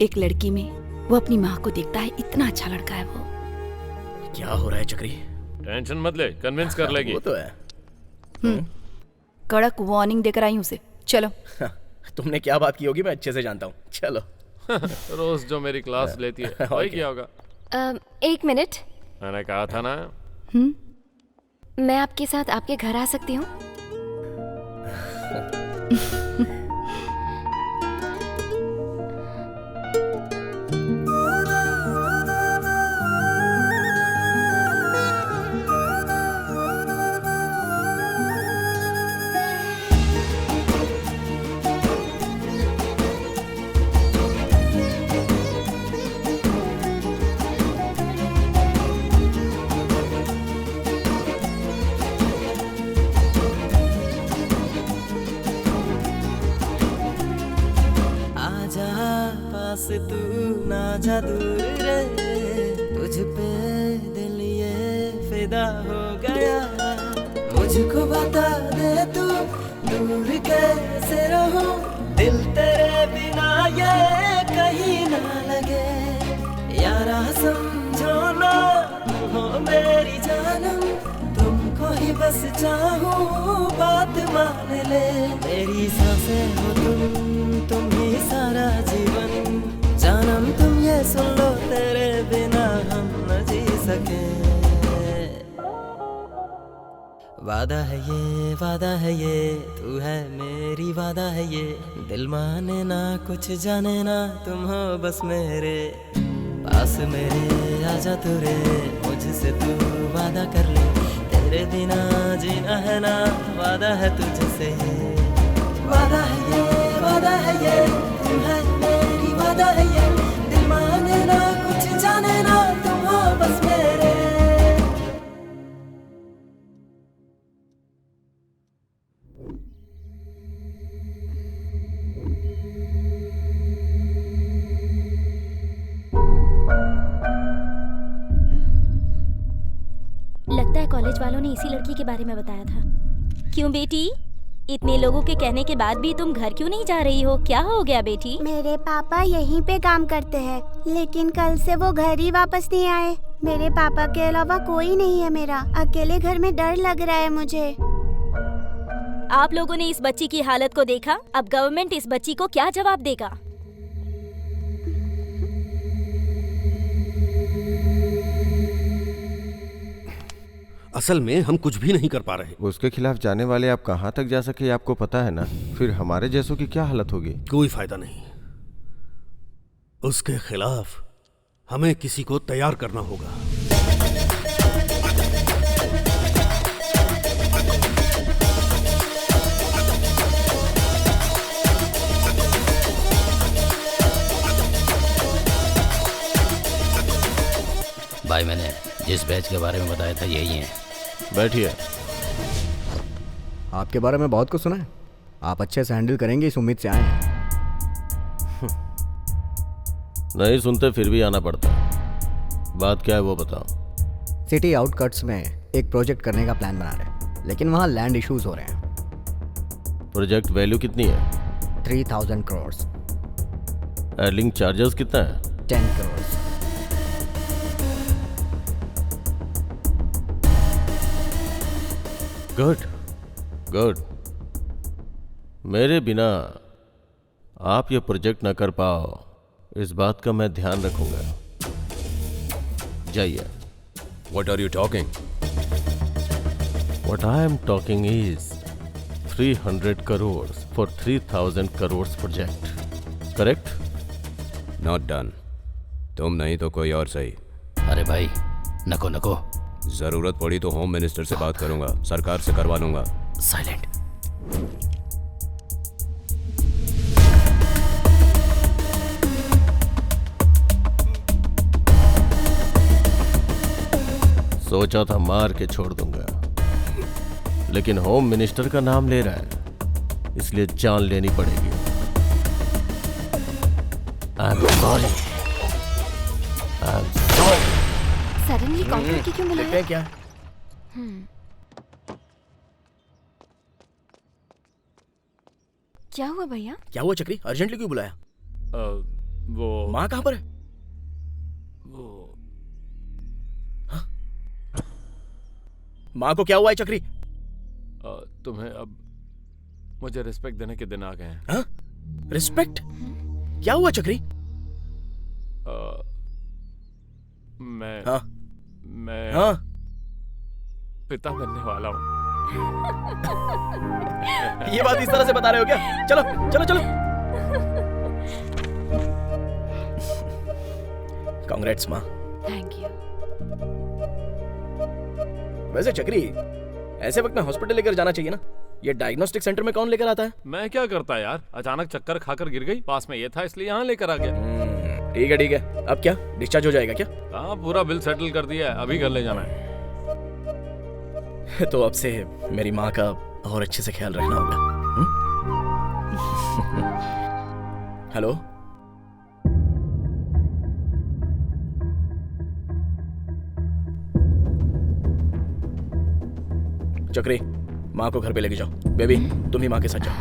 एक लड़की में वो अपनी माँ को देखता है, इतना अच्छा लड़का है वो। क्या हो रहा है चक्री? टेंशन मत ले, कन्विंस कर लेगी। वो तो है। कड़क वार्निंग देकर आई उसे। चलो। तुमने क्या बात की होगी मैं अच्छे से जानता हूँ। चलो। रोज जो मेरी क्लास लेती है वही क्या होगा? 1 मिनट। मैंने कहा था ना। मैं आपके साथ आपके घर आ सकती हूँ? पास तू ना जा दूर रे, तुझ पे दिल ये फिदा हो गया। मुझको बता दे तू दूर कैसे रहूं, दिल तेरे बिना ये कहीं ना लगे। यारा समझो ना तुम हो मेरी जानम, तुमको ही बस चाहूं बात मान ले। मेरी सांसें हो तुम ही सारा जीवन, जानम तुम ये सुन लो तेरे बिना हम न जी सके। वादा है ये तू है मेरी वादा है ये, दिल माने ना कुछ जाने ना तुम हो बस मेरे पास मेरे। आजा तू रे मुझसे तू वादा कर ले, तेरे बिना जीना है ना वादा है तुझसे। वादा है ये तू है मेरी वादा है ये, दिल माने ना कुछ जाने ना तुम हो बस मेरे। लगता है कॉलेज वालों ने इसी लड़की के बारे में बताया था। क्यों बेटी, इतने लोगों के कहने के बाद भी तुम घर क्यों नहीं जा रही हो? क्या हो गया बेटी? मेरे पापा यहीं पे काम करते हैं, लेकिन कल से वो घर ही वापस नहीं आए। मेरे पापा के अलावा कोई नहीं है मेरा, अकेले घर में डर लग रहा है मुझे। आप लोगों ने इस बच्ची की हालत को देखा, अब गवर्नमेंट इस बच्ची को क्या जवाब देगा? असल में हम कुछ भी नहीं कर पा रहे। उसके खिलाफ जाने वाले आप कहाँ तक जा सके आपको पता है ना, फिर हमारे जैसों की क्या हालत होगी। कोई फायदा नहीं, उसके खिलाफ हमें किसी को तैयार करना होगा। भाई मैंने जिस बैच के बारे में बताया था यही है। बैठिए। आपके बारे में बहुत कुछ सुना है, आप अच्छे से हैंडल करेंगे इस उम्मीद से आए हैं। नहीं सुनते फिर भी आना पड़ता। बात क्या है वो बताओ। सिटी आउटकट्स में एक प्रोजेक्ट करने का प्लान बना रहे हैं, लेकिन वहाँ लैंड इश्यूज हो रहे हैं। प्रोजेक्ट वैल्यू कितनी है? 3000 करोड़। एयरलिंक चार्जेस कितना है? 10 करोड़। गुड। मेरे बिना आप ये प्रोजेक्ट न कर पाओ, इस बात का मैं ध्यान रखूंगा। जाइए। What are you talking? What I am talking is 300 crores for 3000 crores project. Correct? Not done. तुम नहीं तो कोई और सही। अरे भाई नको। जरूरत पड़ी तो होम मिनिस्टर से बात करूंगा, सरकार से करवा लूंगा। साइलेंट। सोचा था मार के छोड़ दूंगा, लेकिन होम मिनिस्टर का नाम ले रहा है, इसलिए जान लेनी पड़ेगी। I am sorry. Suddenly call करके क्यों बुलाया? क्या? क्या हुआ भैया? क्या हुआ चक्री, अर्जेंटली क्यों बुलाया? वो माँ कहाँ पर है? वो माँ को क्या हुआ है चक्री? तुम्हें अब मुझे रिस्पेक्ट देने के दिन आ गए हैं। हाँ? रिस्पेक्ट? क्या हुआ चक्री? मैं हाँ? पिता बनने वाला हूँ। ये बात इस तरह से बता रहे हो क्या? चलो चलो चलो। कांग्रेट्स माँ। Thank you. वैसे चक्री, ऐसे वक्त में हॉस्पिटल लेकर जाना चाहिए ना। ये डायग्नोस्टिक सेंटर में कौन लेकर आता है? मैं क्या करता यार, अचानक चक्कर खाकर गिर गई, पास में ये था इसलिए यहाँ लेकर आ गया। ठीक है ठीक है। अब क्या डिस्चार्ज हो जाएगा क्या? हाँ, पूरा बिल सेटल कर दिया है, अभी घर ले जाना है। तो अब से मेरी माँ का और अच्छे से ख्याल रखना होगा। हेलो, चक्री, माँ को घर पे लेके जाओ। बेबी, तुम ही माँ के साथ जाओ।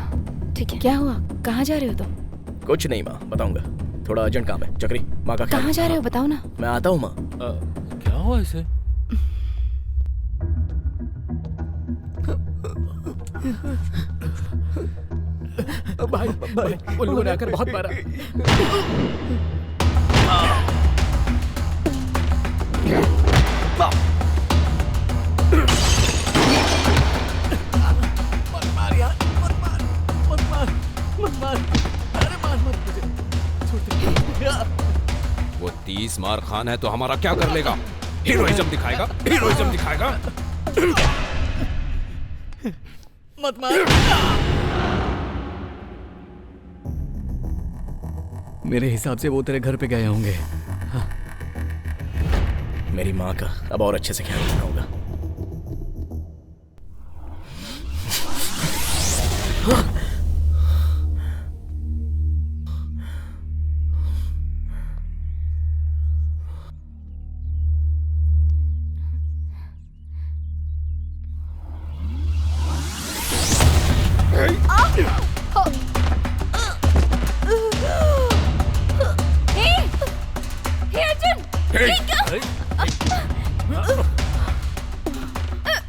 ठीक है। क्या हुआ? कहाँ जा रहे हो तुम? कुछ नहीं माँ, बताऊंगा। थोड़ा अर्जेंट काम है। चक्री, माँ का ख्याल। कहाँ जा रहे हो बताओ ना। मैं आता हूँ माँ। क्या हुआ इसे? भाई भाई, उन लोगों ने आकर बहुत मारा। मत मार यार, मत मार, मत मार, मत मार। अरे मार मत मुझे, छोड़ दे। वो 30 मार खान है तो हमारा क्या कर लेगा? हीरोइज्म दिखाएगा, हीरोइज्म दिखाएगा। मत मार। मेरे हिसाब से वो तेरे घर पे गए होंगे। हाँ। मेरी माँ का अब और अच्छे से ख्याल रखना होगा।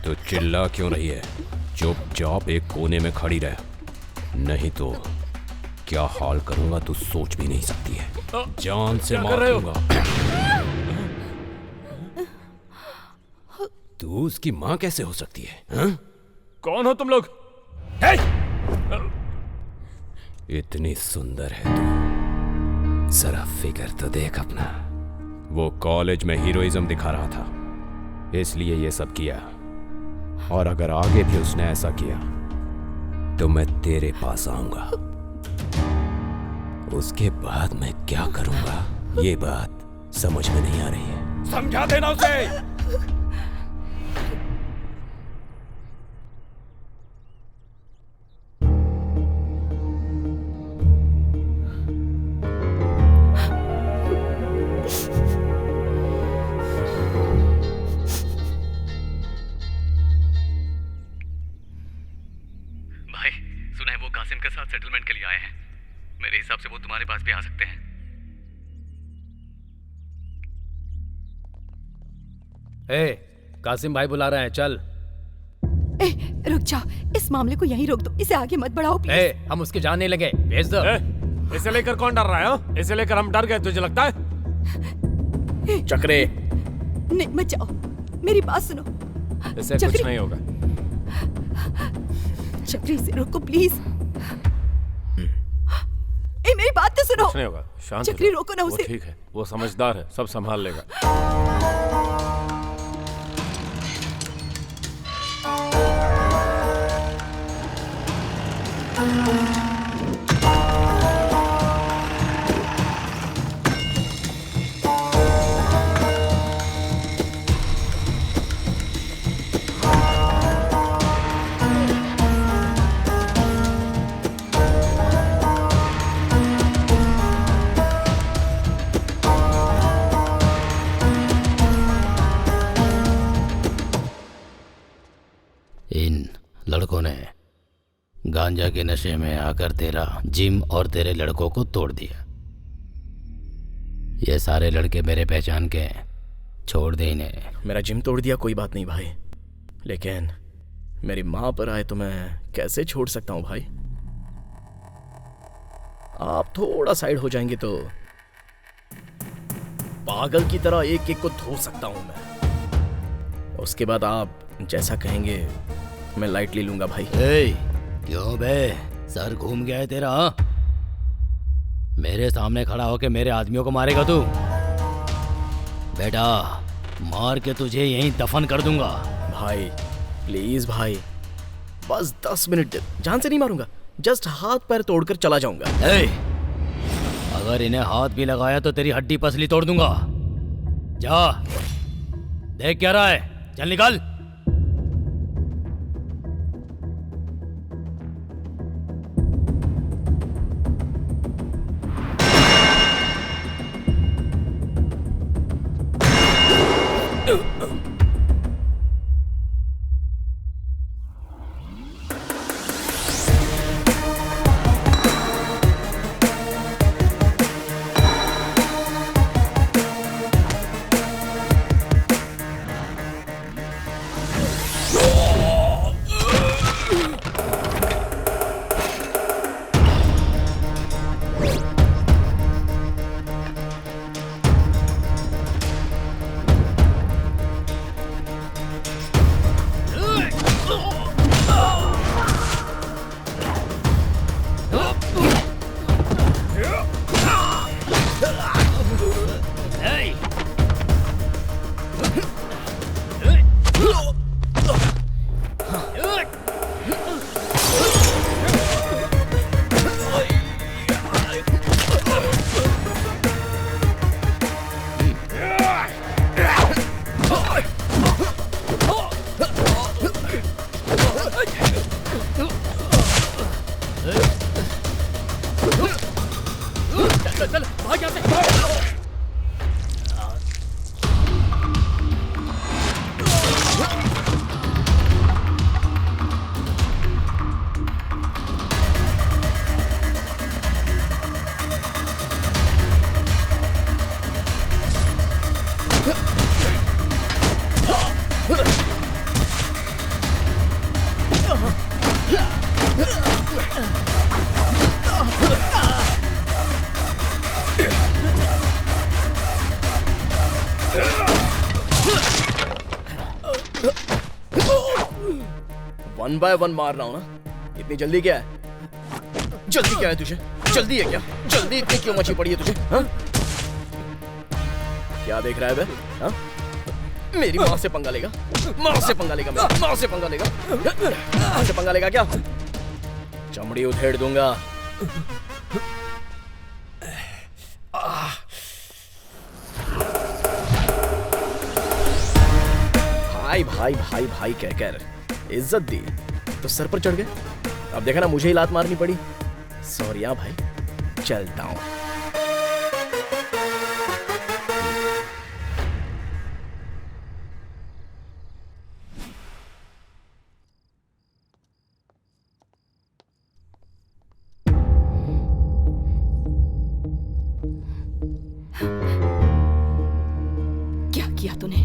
तो चिल्ला क्यों रही है? चुपचाप एक कोने में खड़ी रह, नहीं तो क्या हाल करूंगा तू सोच भी नहीं सकती है। जान से मार दूंगा। तू उसकी माँ कैसे हो सकती है? हा? कौन हो तुम लोग? इतनी सुंदर है तू, जरा फिकर तो देख अपना। वो कॉलेज में हीरोइज्म दिखा रहा था, इसलिए ये सब किया। और अगर आगे भी उसने ऐसा किया तो मैं तेरे पास आऊंगा। उसके बाद मैं क्या करूंगा ये बात समझ में नहीं आ रही है। समझा देना उसे। के साथ सेटलमेंट के लिए आए हैं। मेरे हिसाब से वो तुम्हारे पास भी आ सकते हैं। कासिम भाई बुला रहे हैं, चल। रुक जाओ, इस मामले को यहीं रोक दो, इसे आगे मत बढ़ाओ प्लीज। हम उसके जाने लगे, भेज दो। इसे लेकर कौन डर रहा है? इसे लेकर हम डर गए, तुझे लगता है? चक्रे, नहीं मत जाओ, मेरी बात सुनो। इसे कुछ नहीं होगा। चक्री से रोको प्लीज। मेरी बात तो सुनो। कुछ नहीं होगा, शांत चक्री रोको ना उसे। वो ठीक है, वो समझदार है, सब संभाल लेगा। इन लड़कों ने गांजा के नशे में आकर तेरा जिम और तेरे लड़कों को तोड़ दिया। ये सारे लड़के मेरे पहचान के हैं, छोड़ दे इन्हें। मेरा जिम तोड़ दिया कोई बात नहीं भाई, लेकिन मेरी माँ पर आए तो मैं कैसे छोड़ सकता हूँ भाई। आप थोड़ा साइड हो जाएंगे तो पागल की तरह एक एक को धो सकता हूँ मैं। उसके बाद आप जैसा कहेंगे मैं लाइटली लूंगा भाई। क्यों बे, सर घूम गया है तेरा? मेरे सामने खड़ा होके मेरे आदमियों को मारेगा तू? बेटा मार के तुझे यहीं दफन कर दूंगा। भाई प्लीज भाई, बस 10 मिनट दे, जान से नहीं मारूंगा, जस्ट हाथ पैर तोड़कर चला जाऊंगा। अगर इन्हें हाथ भी लगाया तो तेरी हड्डी पसली तोड़ दूंगा। जा देख क्या रहा है, चल निकल। वन बाय वन मार रहा हूं ना, इतनी जल्दी क्या है? जल्दी क्या है तुझे? जल्दी है क्या? जल्दी इतनी क्यों मची पड़ी है तुझे? हाँ? क्या देख रहा है बे? हाँ? मेरी माँ से पंगा लेगा? माँ से पंगा लेगा? मेरी माँ से पंगा लेगा? माँ से पंगा लेगा क्या? चमड़ी उधेड़ दूंगा। भाई भाई भाई भाई कह कर इज्जत दी तो सर पर चढ़ गए। अब देखा ना, मुझे ही लात मारनी पड़ी। सॉरी भाई, चलता हूं। क्या किया तूने?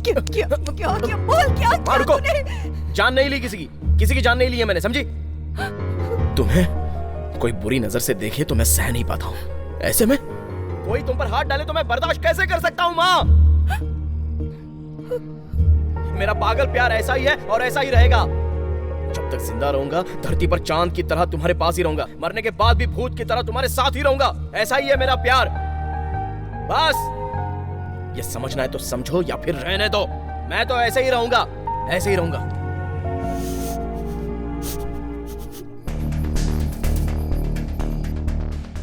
क्या क्या क्या क्या बोल, क्या किया तूने? जान नहीं ली किसी की जान नहीं ली है मैंने, समझी? तुम्हें कोई बुरी नजर से देखे तो मैं सह नहीं पाता हूँ। ऐसे में कोई तुम पर हाथ डाले तो मैं बर्दाश्त कैसे कर सकता हूँ माँ? मेरा पागल प्यार ऐसा ही है और ऐसा ही रहेगा। जब तक जिंदा रहूंगा धरती पर चांद की तरह तुम्हारे पास ही रहूंगा, मरने के बाद भी भूत की तरह तुम्हारे साथ ही रहूंगा। ऐसा ही है मेरा प्यार। बस ये समझना है तो समझो या फिर रहने दो। मैं तो ऐसे ही रहूंगा, ऐसे ही रहूंगा।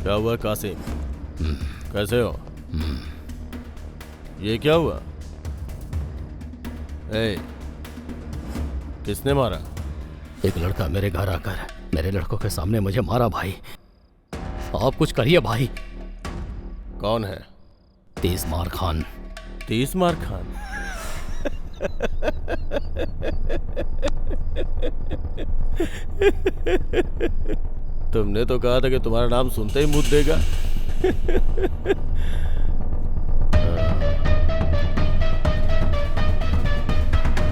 क्या हुआ कासिम? कैसे हो? ये क्या हुआ? किसने मारा? एक लड़का मेरे घर आकर मेरे लड़कों के सामने मुझे मारा। भाई आप कुछ करिए भाई। कौन है? 30 मार खान। 30 मार खान? तुमने तो कहा था कि तुम्हारा नाम सुनते ही मुँह देगा।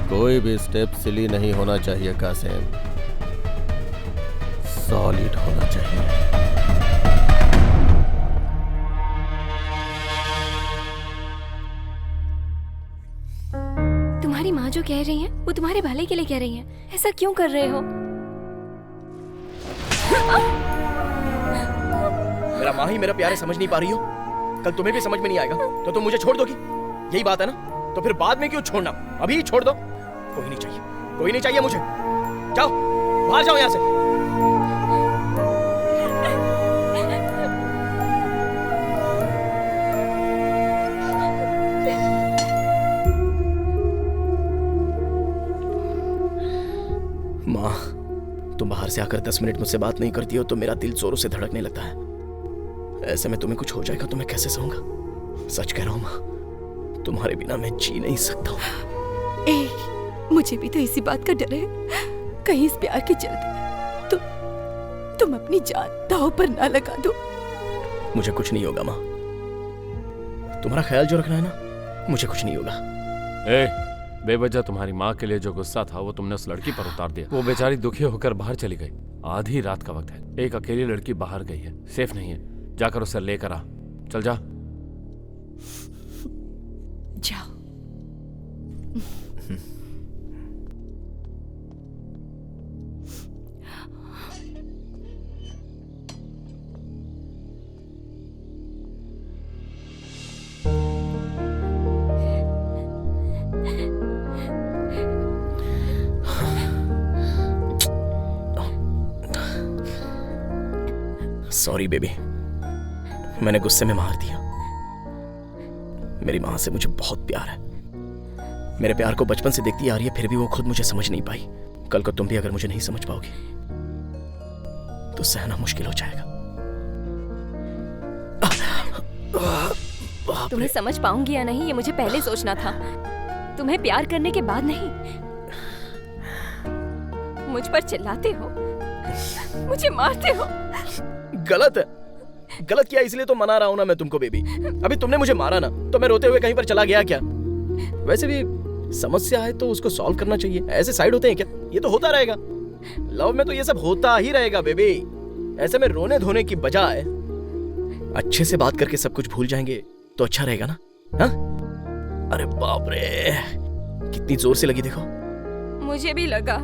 कोई भी स्टेप सिली नहीं होना चाहिए कासिम, सॉलिड होना चाहिए। तुम्हारी माँ जो कह रही है वो तुम्हारे भले के लिए कह रही है। ऐसा क्यों कर रहे हो? मेरा माँ ही मेरा प्यारे समझ नहीं पा रही हो, कल तुम्हें भी समझ में नहीं आएगा तो तुम मुझे छोड़ दोगी, यही बात है ना? तो फिर बाद में क्यों छोड़ना, अभी ही छोड़ दो। कोई नहीं चाहिए, कोई नहीं चाहिए मुझे। जाओ बाहर जाओ यहाँ से। माँ, तुम बाहर से आकर 10 मिनट मुझसे बात नहीं करती हो तो मेरा दिल जोरों से धड़कने लगता है। ऐसे में तुम्हें कुछ हो जाएगा तो मैं कैसे सहूंगा? सच कह रहा हूँ माँ, तुम्हारे बिना मैं जी नहीं सकता हूँ। मुझे भी तो इसी बात का डर है, कहीं इस प्यार के चलते तुम अपनी जान दांव पर ना लगा दो। मुझे कुछ नहीं होगा माँ, तुम्हारा ख्याल जो रखना है ना, मुझे कुछ नहीं होगा। बेवजह तुम्हारी माँ के लिए जो गुस्सा था वो तुमने उस लड़की पर उतार दिया। वो बेचारी दुखी होकर बाहर चली गई। आधी रात का वक्त है, एक अकेली लड़की बाहर गई है, सेफ नहीं है। जाकर उसे लेकर आ। चल जा। जाओ। सॉरी बेबी, मैंने गुस्से में मार दिया। मेरी माँ से मुझे बहुत प्यार है, मेरे प्यार को बचपन से देखती आ रही है, फिर भी वो खुद मुझे समझ नहीं पाई। कल को तुम भी अगर मुझे नहीं समझ पाओगी तो सहना मुश्किल हो जाएगा। तुम्हें समझ पाऊंगी या नहीं ये मुझे पहले सोचना था, तुम्हें प्यार करने के बाद नहीं। मुझ पर चिल्लाते हो, मुझे मारते हो। गलत है, गलत किया इसलिए तो मना रहा हूं ना मैं तुमको बेबी। अभी तुमने मुझे मारा ना तो मैं रोते हुए कहीं पर चला गया क्या? वैसे भी समस्या है तो उसको सॉल्व करना चाहिए, ऐसे साइड होते हैं क्या? ये तो होता रहेगा, लव में तो ये सब होता ही रहेगा बेबी। ऐसे में रोने धोने की बजाय अच्छे से बात करके सब कुछ भूल जाएंगे तो अच्छा रहेगा ना? हाँ? अरे बाप रे, कितनी जोर से लगी देखो। मुझे भी लगा।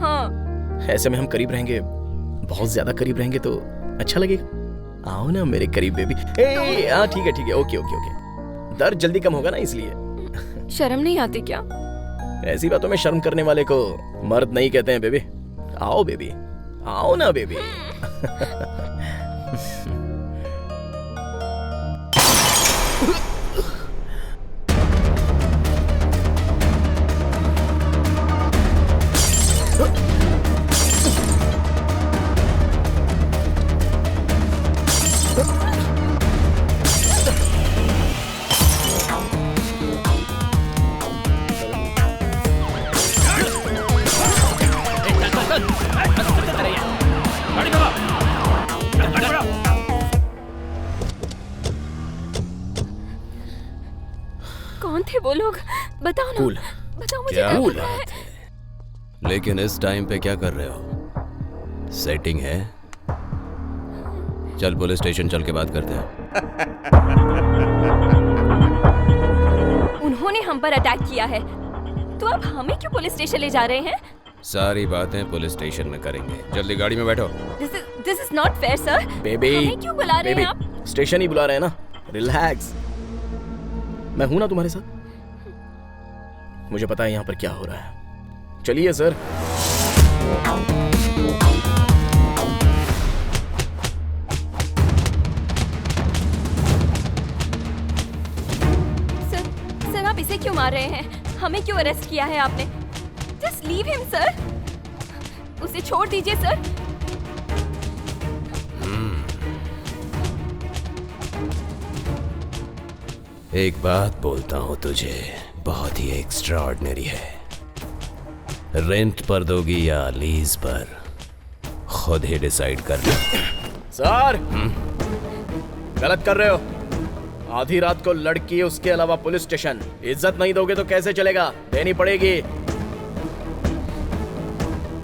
हाँ, ऐसे में हम करीब रहेंगे, बहुत ज्यादा करीब रहेंगे तो अच्छा लगेगा। आओ ना मेरे करीब बेबी। हाँ ठीक है ठीक है, ओके ओके ओके। दर्द जल्दी कम होगा ना इसलिए। शर्म नहीं आती क्या? ऐसी बातों में शर्म करने वाले को मर्द नहीं कहते हैं बेबी। आओ बेबी, आओ ना बेबी। कौन थे वो लोग? बताओ ना। बताओ मुझे। क्या बात है? लेकिन इस टाइम पे क्या कर रहे हो? सेटिंग है? चल पुलिस स्टेशन चल के बात करते हैं। उन्होंने हम पर अटैक किया है तो अब हमें क्यों पुलिस स्टेशन ले जा रहे हैं? सारी बातें पुलिस स्टेशन में करेंगे, जल्दी गाड़ी में बैठो। This is not fair sir. Baby, हमें क्यों बुला रहे हैं आप? स्टेशन ही बुला रहे हैं ना, रिलैक्स। मैं हूं ना तुम्हारे साथ, मुझे पता है यहाँ पर क्या हो रहा है। चलिए सर। सर आप इसे क्यों मार रहे हैं? हमें क्यों अरेस्ट किया है आपने? जस्ट लीव हिम सर, उसे छोड़ दीजिए सर। एक बात बोलता हूँ तुझे, बहुत ही एक्स्ट्राऑर्डिनरी है। रेंट पर दोगी या लीज पर, खुद ही डिसाइड कर लो। सर गलत कर रहे हो। आधी रात को लड़की, उसके अलावा पुलिस स्टेशन। इज्जत नहीं दोगे तो कैसे चलेगा? देनी पड़ेगी।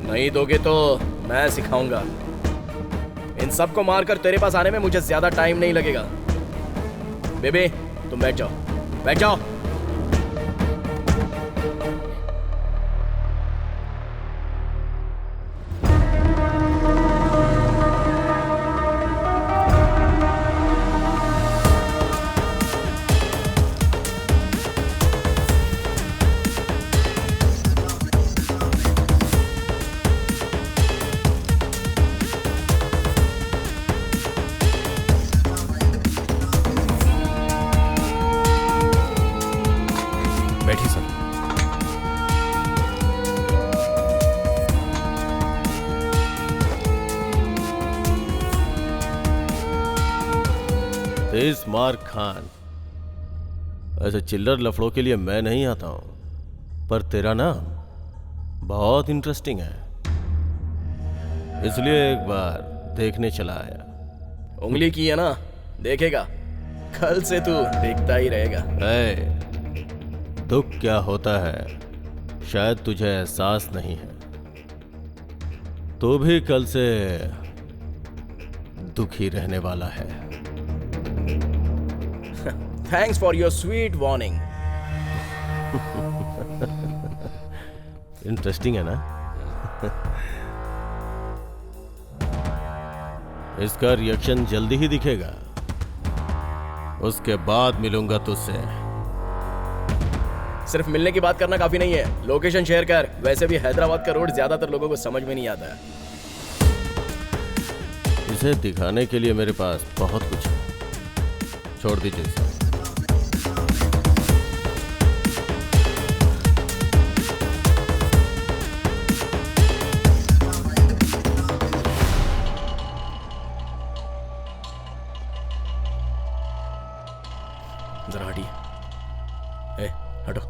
नहीं दोगे तो मैं सिखाऊंगा। इन सबको मारकर तेरे पास आने में मुझे ज्यादा टाइम नहीं लगेगा। बेबी तुम बैठ जाओ, बैठ जाओ। बिस्मार्क खान। ऐसे चिल्लर लफड़ों के लिए मैं नहीं आता हूं, पर तेरा नाम बहुत इंटरेस्टिंग है, इसलिए एक बार देखने चला आया। उंगली की है ना, देखेगा, कल से तू देखता ही रहेगा। दुख क्या होता है शायद तुझे एहसास नहीं है। तू भी कल से दुखी रहने वाला है। Thanks for your sweet warning. Interesting है ना? इसका रिएक्शन जल्दी ही दिखेगा, उसके बाद मिलूंगा तुझसे। सिर्फ मिलने की बात करना काफी नहीं है, लोकेशन शेयर कर। वैसे भी हैदराबाद का रोड ज्यादातर लोगों को समझ में नहीं आता है। इसे दिखाने के लिए मेरे पास बहुत कुछ है, छोड़ दीजिए इसे। जरा हटिए। ए, हटो।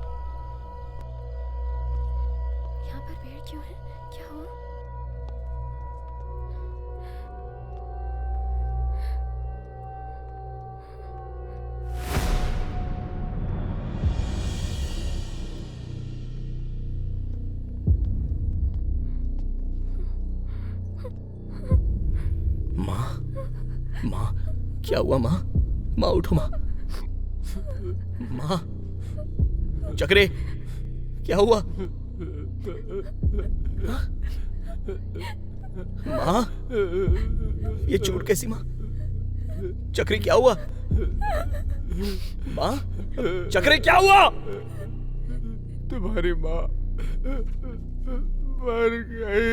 यहाँ पर पेड़ क्यों है? क्या हुआ? माँ, माँ, क्या हुआ माँ? माँ उठो माँ। माँ, चक्रे, क्या हुआ? माँ, ये चोट कैसी माँ? चक्रे क्या हुआ? माँ, चक्रे क्या हुआ? तुम्हारी माँ मर गई।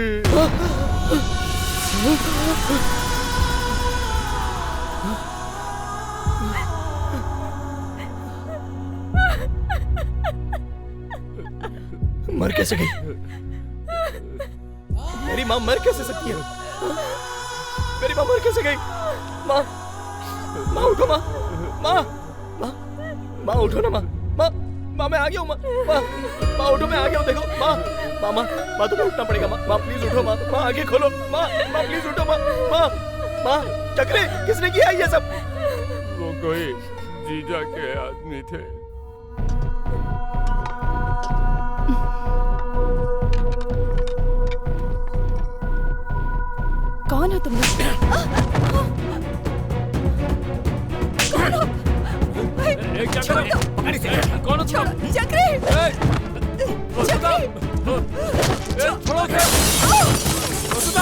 मर कैसे गई? मेरी माँ मर कैसे सकती है? मेरी माँ मर कैसे गई? माँ, माँ उठो माँ, माँ, माँ, माँ उठो ना माँ, माँ, माँ मैं आ गया हूँ माँ, माँ, माँ उठो मैं आ गया हूँ देखो माँ, माँ, माँ, माँ तुम्हें उठना पड़ेगा माँ, माँ प्लीज उठो माँ, माँ आगे खोलो माँ, माँ प्लीज उठो माँ, माँ, माँ, चक्रे किसने किया ये सब? वो कोई जीजा के आदमी थे। कौन हो तुम लोग? कौन हो? छोड़ दो। कौन हो तुम? चक्री! छोड़ो उसे!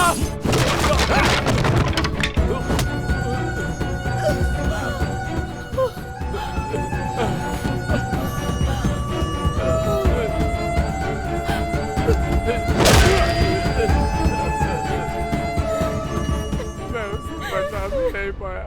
मैं उसे बचा भी नहीं पाया।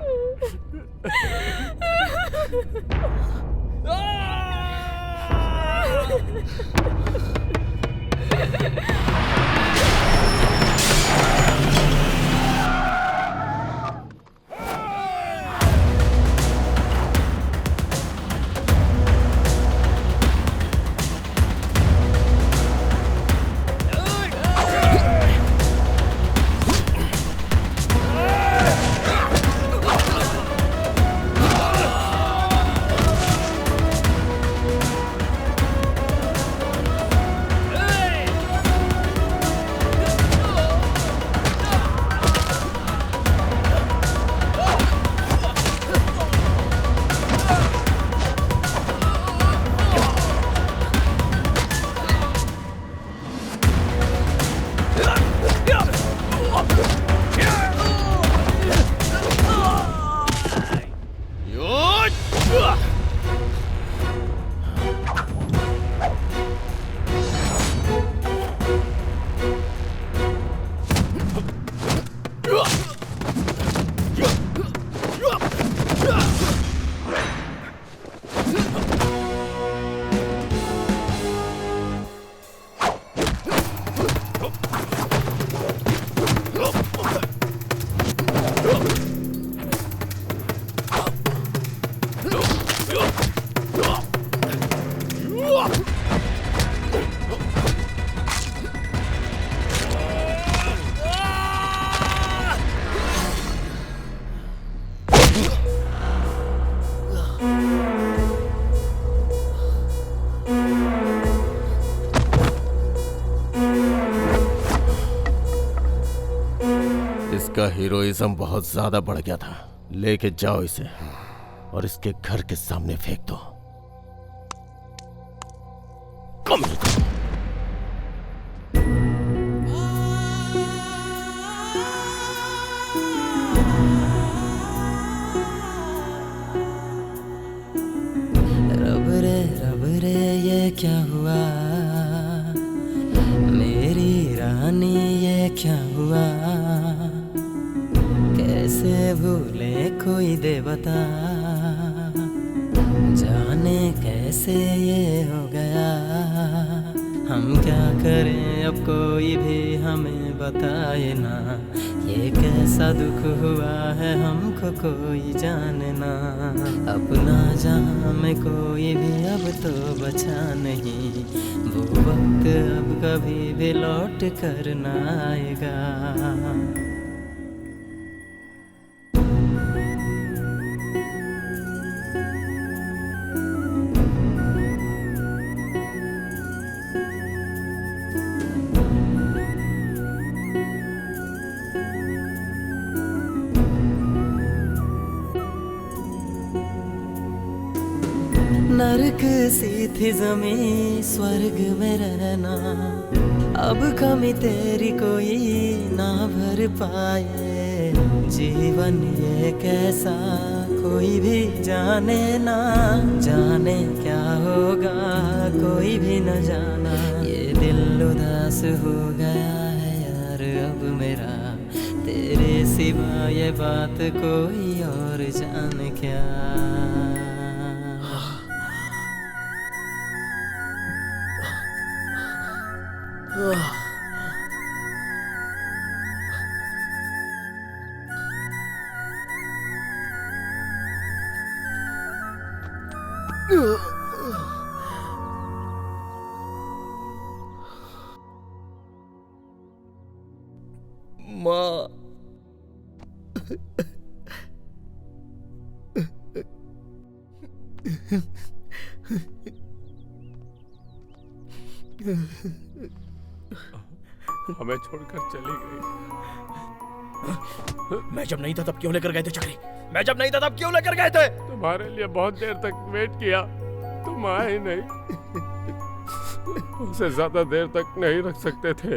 इसका हीरोइज्म बहुत ज्यादा बढ़ गया था। लेके जाओ इसे और इसके घर के सामने फेंक दो। कम रब रे ये क्या हुआ, मेरी रानी ये क्या हुआ, कैसे भूले कोई देवता, जाने कैसे ये हो गया। हम क्या करें अब कोई भी हमें बताए ना, ये कैसा दुख हुआ है हमको कोई जाने ना। अपना जहाँ में कोई भी अब तो बचा नहीं, वो वक्त अब कभी भी लौट कर ना आएगा। नरक सी थी ज़मीं स्वर्ग में रहना, अब कमी तेरी कोई ना भर पाए। जीवन ये कैसा कोई भी जाने ना, जाने क्या होगा कोई भी न जाना। ये दिल उदास हो गया है यार अब मेरा, तेरे सिवा ये बात कोई और जाने क्या। माँ, हमें छोड़कर चली गई। मैं जब नहीं था तब क्यों लेकर गए थे चक्री? मैं जब नहीं था तब क्यों लेकर गए थे? तुम्हारे लिए बहुत देर तक वेट किया, तुम आए नहीं। उसे ज्यादा देर तक नहीं रख सकते थे।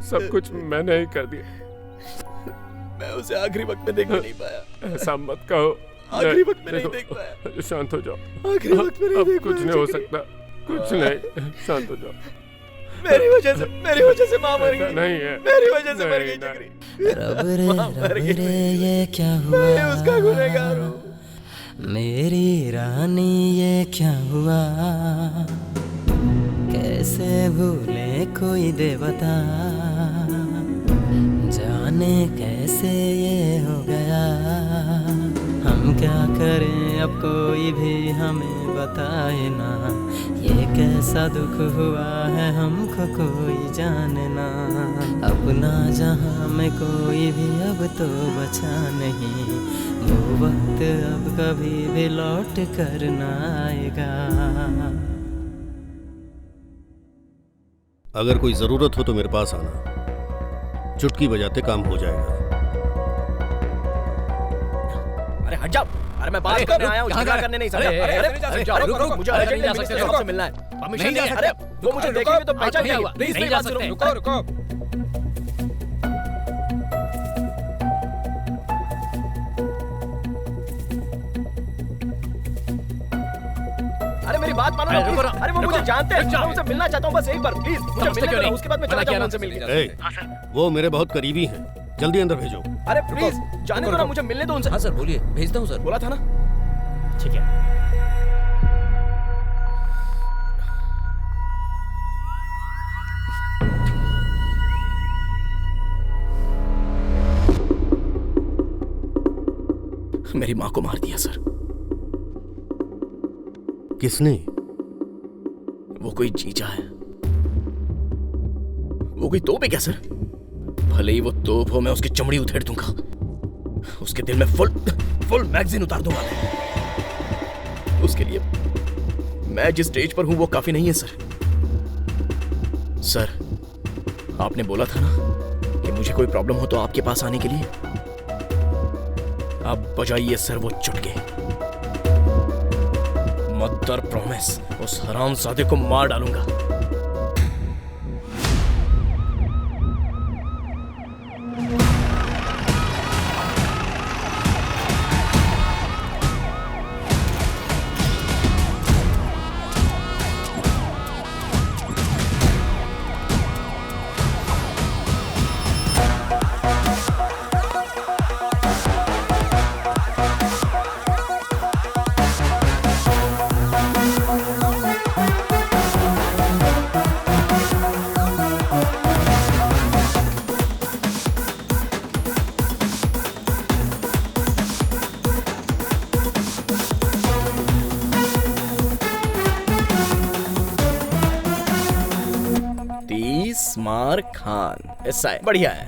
सब कुछ मैंने ही कर दिया। मैं उसे आखिरी वक्त में देख नहीं पाया। ऐसा मत कहो। आखिरी वक्त में नहीं देख पाया। शांत हो जाओ। आखिरी वक्त में नहीं देख पाया। कुछ नहीं हो सकता, कुछ नहीं। शांत हो जाओ। मेरी वजह से माँ मर गई। नहीं है, मेरी वजह से मर गई चक्री। रब रे ये क्या हुआ, मैं उसका गुनहगार हूँ। मेरी रानी ये क्या हुआ, कैसे भूले कोई देवता, जाने कैसे ये हो गया। हम क्या करें अब कोई भी हमें बताए ना, ये कैसा दुख हुआ है हमको कोई जाने ना। अपना जहाँ में कोई भी अब तो बचा नहीं, वो वक्त अब कभी भी लौट कर ना आएगा। अगर कोई जरूरत हो तो मेरे पास आना, चुटकी बजाते काम हो जाएगा। अरे हट जाओ। अरे मैं बात करने आया हूँ, झगड़ा करने नहीं। रुको, मुझे अर्जेंट मिनिस्टर से मिलना है। परमिशन नहीं है। अरे वो मुझे देखेंगे तो पहचान क्या हुआ? प्लीज नहीं जा सकते। रुको। अरे मेरी बात मानो। अरे वो मुझे जानते हैं, मैं उनसे मिलना चाहता हूँ बस एक बार प्लीज। मुझे मिलने दो, उसके बाद मैं चला जाऊंगा उनसे मिलने। वो मेरे बहुत करीबी हैं, जल्दी अंदर भेजो। अरे प्लीज जाने दो ना, मुझे मिलने दो उनसे। हाँ सर बोलिए, भेजता हूँ सर। बोला था ना। ठीक है। मेरी माँ को मार दिया सर। किसने? वो कोई जीजा है। वो कोई तोप है क्या सर? भले ही वो तोप हो, मैं उसकी चमड़ी उधेड़ दूंगा। उसके दिल में फुल मैगजीन उतार दूंगा। उसके लिए मैं जिस स्टेज पर हूं वो काफी नहीं है सर। सर आपने बोला था ना कि मुझे कोई प्रॉब्लम हो तो आपके पास आने के लिए। अब बजाइए सर्वोच्च चुटके। मदर प्रॉमिस, उस हरामजादे को मार डालूंगा। मार खान, ऐसा है, बढ़िया है।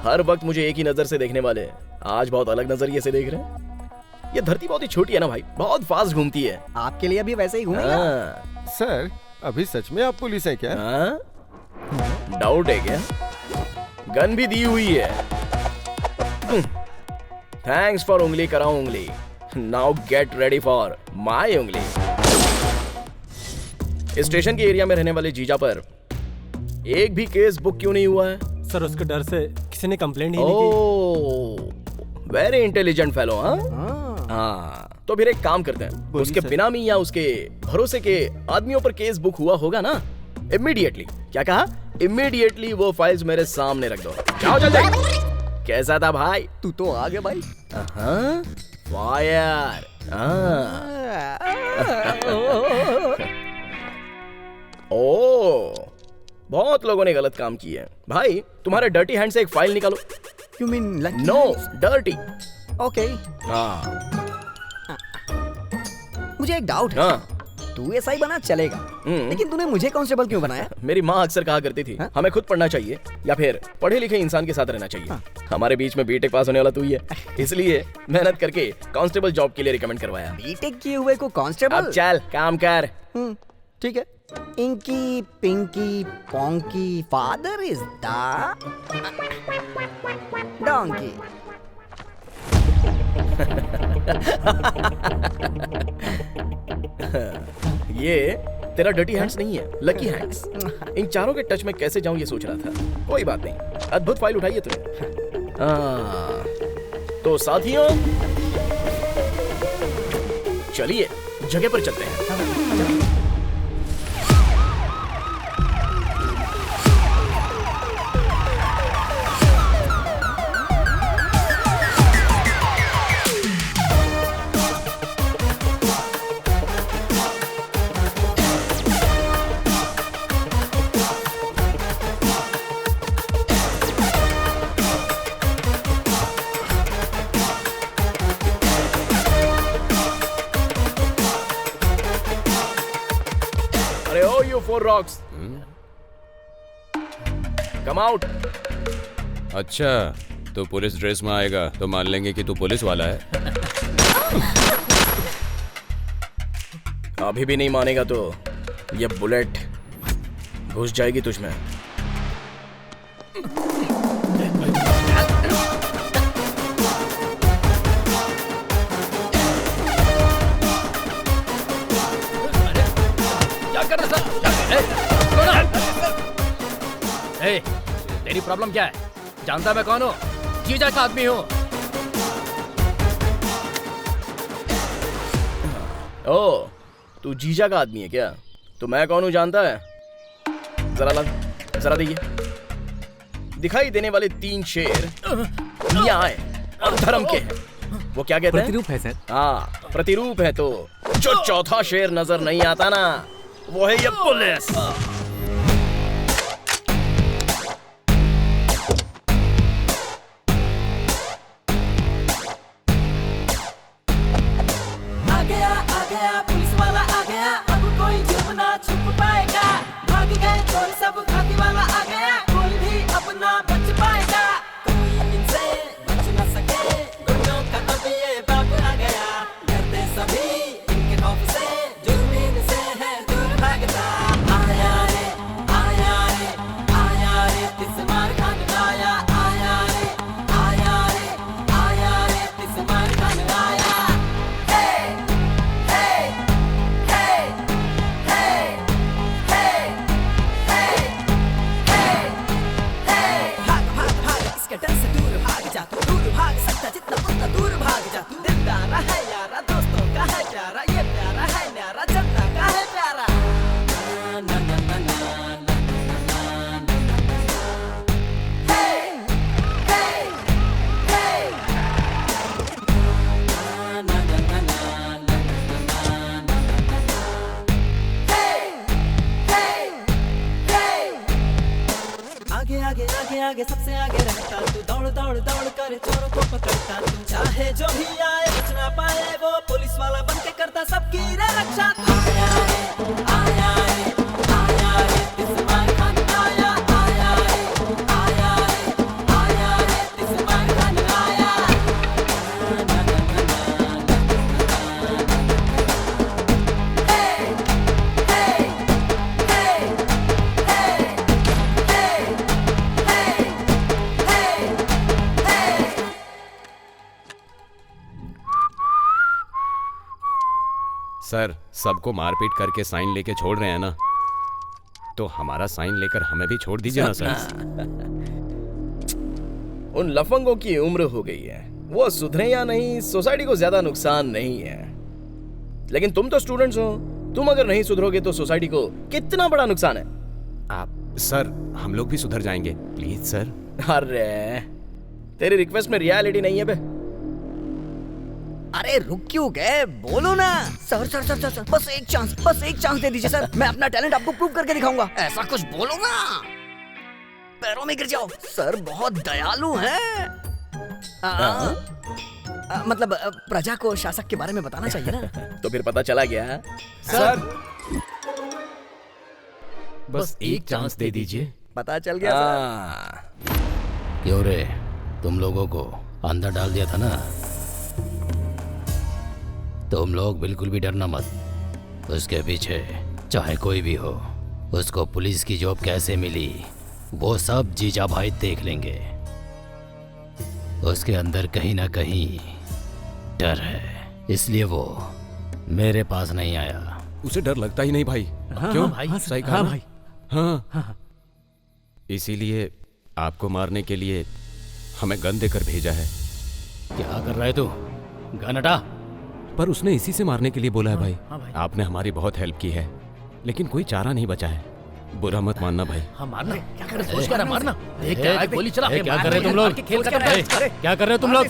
हर वक्त मुझे एक ही नजर से देखने वाले आज बहुत अलग नजरिए से देख रहे हैं। ये धरती बहुत ही छोटी है ना भाई, बहुत फास्ट घूमती है। आपके लिए भी वैसे ही घूमेगा। सर, अभी सच में आप पुलिस हैं क्या? डाउट है क्या? गन भी दी हुई है। थैंक्स फॉर उंगली कराऊं उंगली। Now get ready for my उंगली। स्टेशन के एरिया में रहने वाले जीजा पर एक भी केस बुक क्यों नहीं हुआ है? सर, उसके डर से किसी ने कंप्लेंट ही नहीं की। Very intelligent fellow. हाँ, तो फिर एक काम करते हैं, उसके बिनामी या उसके भरोसे के आदमियों पर केस बुक हुआ होगा ना, इमीडिएटली, क्या कहा? इमीडिएटली वो फाइल्स मेरे सामने रख दो। जाओ जल्दी। कैसा था भाई? तू तो आ गया भाई। फायर। ओ, बहुत लोगों ने गलत काम किया है भाई। तुम्हारे डर्टी हैंड से एक फाइल निकालो। You mean lucky? No, dirty. Okay. हाँ। मुझे एक डाउट है। तू एसआई बना चलेगा, लेकिन तूने मुझे कांस्टेबल क्यों बनाया? मेरी माँ अक्सर कहा करती थी, हमें खुद पढ़ना चाहिए या फिर पढ़े लिखे इंसान के साथ रहना चाहिए। हमारे बीच में बीटेक पास होने वाला तू ही है, इसलिए मेहनत करके कांस्टेबल जॉब के लिए रिकमेंड करवाया। बीटेक किए हुए को कांस्टेबल? अब चल काम कर। ठीक है। Inky pinky ponky father is the donkey. ये तेरा डर्टी हैंड्स नहीं है, लकी हैंड्स। इन चारों के टच में कैसे जाऊं ये सोच रहा था। कोई बात नहीं, अद्भुत फाइल उठाई है तूने। तो साथियों, चलिए जगह पर चलते हैं। Four rocks. Come out. अच्छा, तो पुलिस ड्रेस में आएगा तो मान लेंगे कि तू पुलिस वाला है। अभी भी नहीं मानेगा तो ये बुलेट घुस जाएगी तुझमें। तेरी प्रॉब्लम क्या है? जानता मैं कौन हूँ? जीजा का आदमी हूँ। ओ, तू जीजा का आदमी है क्या? तो मैं कौन हूँ जानता है? जरा देखिए। दिखाई देने वाले 3 शेर न्याय और धर्म के हैं। वो क्या कहते हैं? प्रतिरूप है सर। हाँ, प्रतिरूप है। तो जो चौथा शेर नजर नहीं आता ना, वो है ये पुलिस। आगे आगे आगे आगे सबसे आगे रहता तू, दौड़ दौड़ दौड़ कर चोरों को पकड़ता तू, चाहे जो भी आए बच ना पाए वो, पुलिस वाला बन के करता सबकी रे रक्षा। आया रे आया रे आया रे इस्माइल खान आया, आया रे आया रे आया रे इस्माइल खान आया। सर, सबको मारपीट करके साइन लेके छोड़ रहे हैं ना, तो हमारा साइन लेकर हमें भी छोड़ दीजिए ना सर। उन लफंगों की उम्र हो गई है, वो सुधरे या नहीं सोसाइटी को ज्यादा नुकसान नहीं है, लेकिन तुम तो स्टूडेंट्स हो, तुम अगर नहीं सुधरोगे तो सोसाइटी को कितना बड़ा नुकसान है। आप सर, हम लोग भी सुधर जाएंगे प्लीज सर। अरे तेरी रिक्वेस्ट में रियलिटी नहीं है बे। अरे रुक क्यों गए, बोलो ना। सर सर सर सर बस एक चांस दे दीजिए सर, मैं अपना टैलेंट आपको प्रूव करके दिखाऊंगा। ऐसा कुछ बोलो ना, पैरों में गिर जाओ। सर बहुत दयालु हैं। मतलब प्रजा को शासक के बारे में बताना चाहिए ना। तो फिर पता चला गया सर। बस एक चांस दे दीजिए। पता चल गया सर। क्यों रे, तुम लोगों को अंदर डाल दिया था ना, तुम लोग बिल्कुल भी डरना मत। उसके पीछे चाहे कोई भी हो, उसको पुलिस की जॉब कैसे मिली वो सब जीजा भाई देख लेंगे। उसके अंदर कहीं ना कहीं डर है, इसलिए वो मेरे पास नहीं आया। उसे डर लगता ही नहीं भाई। हाँ, क्यों हाँ, भाई, सही कहा हाँ, ना? भाई। हाँ। इसीलिए आपको मारने के लिए हमें गन देकर भेजा है। क्या कर रहा है तू? गन हटा। पर उसने इसी से मारने के लिए बोला है भाई। आपने हमारी बहुत हेल्प की है, लेकिन कोई चारा नहीं बचा है। बुरा मत मानना भाई। हाँ मारना, क्या कर रहे हो? मारना। गोली चला। क्या कर रहे हो तुम लोग? क्या कर रहे हो तुम लोग?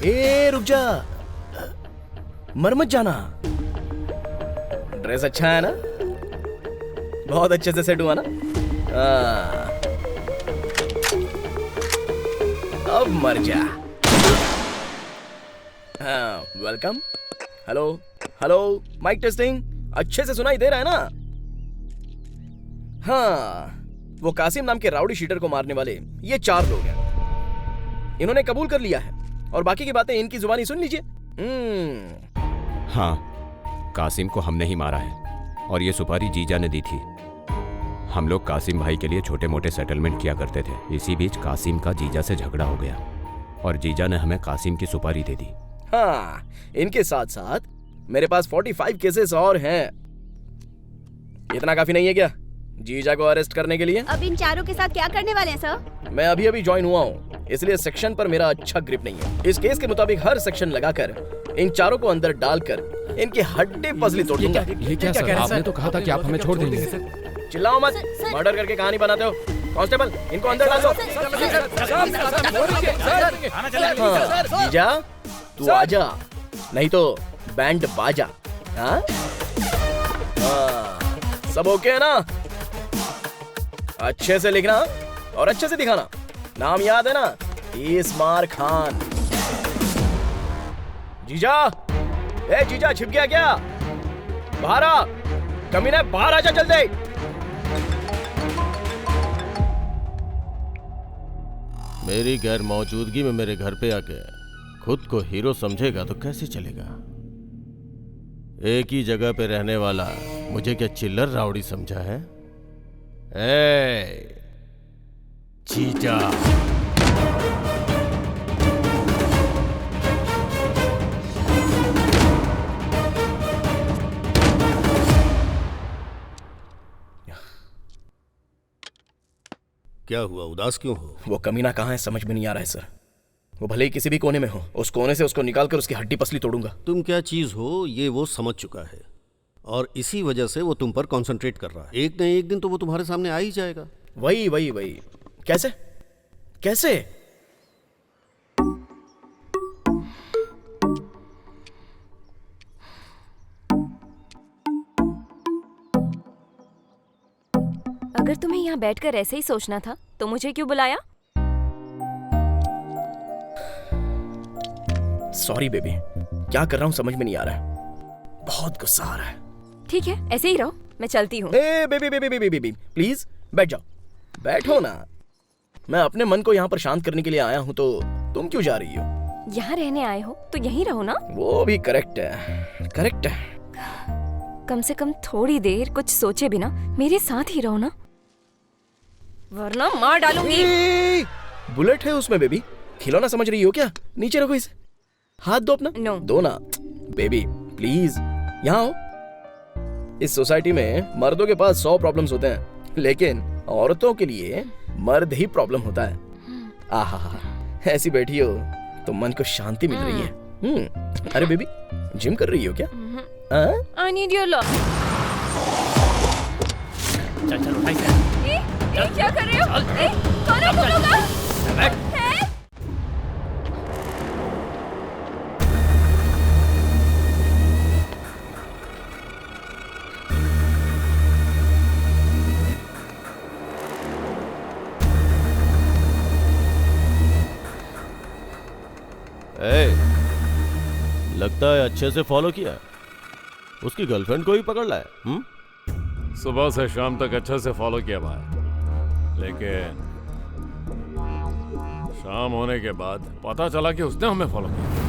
ए रुक जा, मर मत जाना। ड्रेस अच्छा है ना, बहुत अच्छे से सेट हुआ ना। अब मर जा। Welcome. Hello hello, mike testing, अच्छे से सुनाई दे रहा है ना? हाँ, वो कासिम नाम के राउडी शीटर को मारने वाले ये 4 लोग हैं। इन्होंने कबूल कर लिया है और बाकी की बातें इनकी जुबानी सुन लीजिए। हाँ, कासिम को हमने ही मारा है और ये सुपारी जीजा ने दी थी। हम लोग कासिम भाई के लिए छोटे मोटे सेटलमेंट किया करते थे। इसी बीच कासिम का जीजा से झगड़ा हो गया और जीजा ने हमें कासिम की सुपारी दे दी। हाँ, इनके साथ साथ मेरे पास 45 केसेस और हैं। इतना काफी नहीं है क्या जीजा को अरेस्ट करने के लिए? अब इन चारों के साथ क्या करने वाले हैं सर? मैं अभी अभी ज्वाइन हुआ हूँ, इसलिए सेक्शन पर मेरा अच्छा ग्रिप नहीं है। इस केस के मुताबिक हर सेक्शन लगाकर इन चारों को अंदर डालकर इनकी हड्डी पसली तोड़ दूंगा। ये क्या सर? आपने तो कहा था कि आप हमें छोड़ देंगे। चिल्लाओ मत, मर्डर करके कहानी बनाते हो। कांस्टेबल, इनको अंदर डाल दो। जीजा तू आजा, नहीं तो बैंड बाजा। हाँ? सब ओके है ना? अच्छे से लिखना और अच्छे से दिखाना। नाम याद है ना? इस्मार खान। जीजा, ए जीजा, छिप गया क्या? बाहर आ, कमीने बाहर आजा जल्दी। मेरी गैर मौजूदगी में मेरे घर पे आके खुद को हीरो समझेगा तो कैसे चलेगा? एक ही जगह पे रहने वाला मुझे क्या चिल्लर राउडी समझा है? ए जीजा, क्या हुआ, उदास क्यों हो? वो कमीना कहाँ है समझ में नहीं आ रहा है सर। वो भले ही किसी भी कोने में हो, उस कोने से उसको निकाल कर उसकी हड्डी पसली तोड़ूंगा। तुम क्या चीज हो ये वो समझ चुका है और इसी वजह से वो तुम पर कंसंट्रेट कर रहा है। एक न एक दिन तो वो तुम्हारे सामने आ ही जाएगा। वही वही वही। कैसे कैसे? अगर तुम्हें यहाँ बैठकर ऐसे ही सोचना था तो मुझे क्यों बुलाया? सॉरी बेबी, क्या कर रहा हूँ समझ में नहीं आ रहा है, बहुत गुस्सा आ रहा है। ठीक है, ऐसे ही रहो, मैं चलती हूँ। Baby baby baby baby please बैठ जाओ, बैठो ना। मैं अपने मन को यहाँ पर शांत करने के लिए आया हूँ, तो तुम क्यों जा रही हो? यहाँ रहने आए हो तो यहीं रहो ना। वो भी करेक्ट है, करेक्ट है। कम से कम थोड़ी देर कुछ सोचे बिना मेरे साथ ही रहो ना, वरना मार डालूंगी। बुलेट है उसमें बेबी, खिलौना समझ रही हो क्या? नीचे रखो इसे, हाथ दो अपना। नो। दो ना बेबी प्लीज, यहाँ आओ। इस सोसाइटी में मर्दों के पास 100 प्रॉब्लम्स होते हैं, लेकिन औरतों के लिए मर्द ही प्रॉब्लम होता है। आहा, ऐसी बैठी हो तो मन को शांति मिल रही है। अरे बेबी, जिम कर रही हो क्या? I need your love। चल उठाई से। क्या कर रहे हो? कौन है तुम लोग? बैठ। लगता है अच्छे से फॉलो किया, उसकी गर्लफ्रेंड को ही पकड़ लाया। सुबह से शाम तक अच्छे से फॉलो किया भाई, लेकिन शाम होने के बाद पता चला कि उसने हमें फॉलो किया।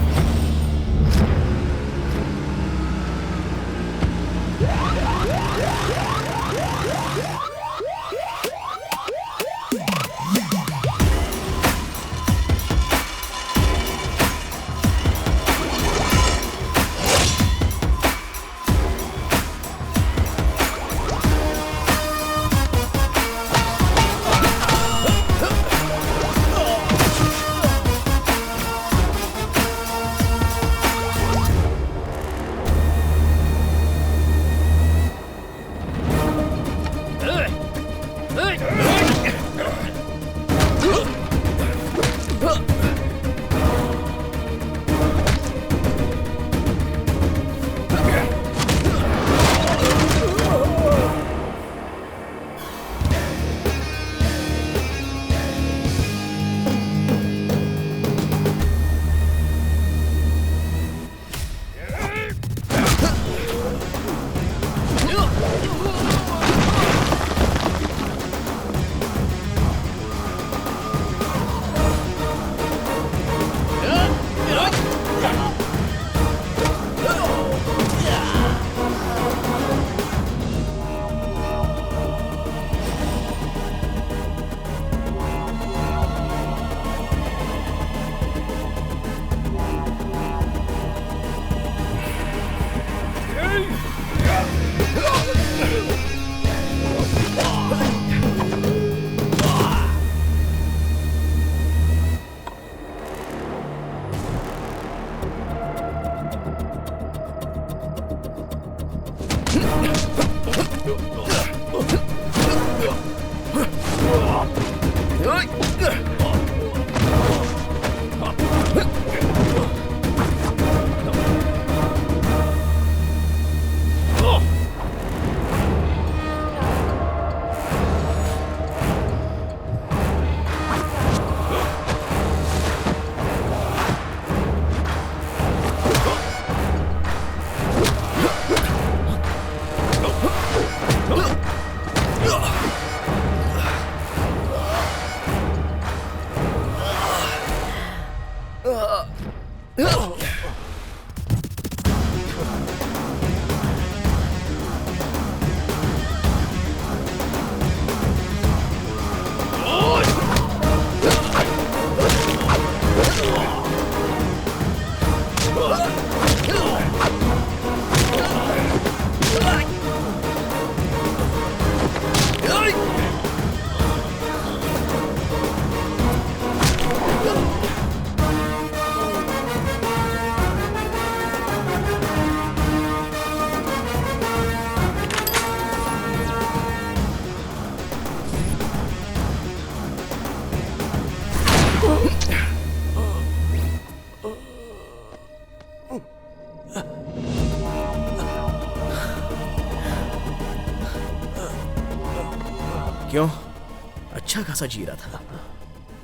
अच्छा खासा जी रहा था,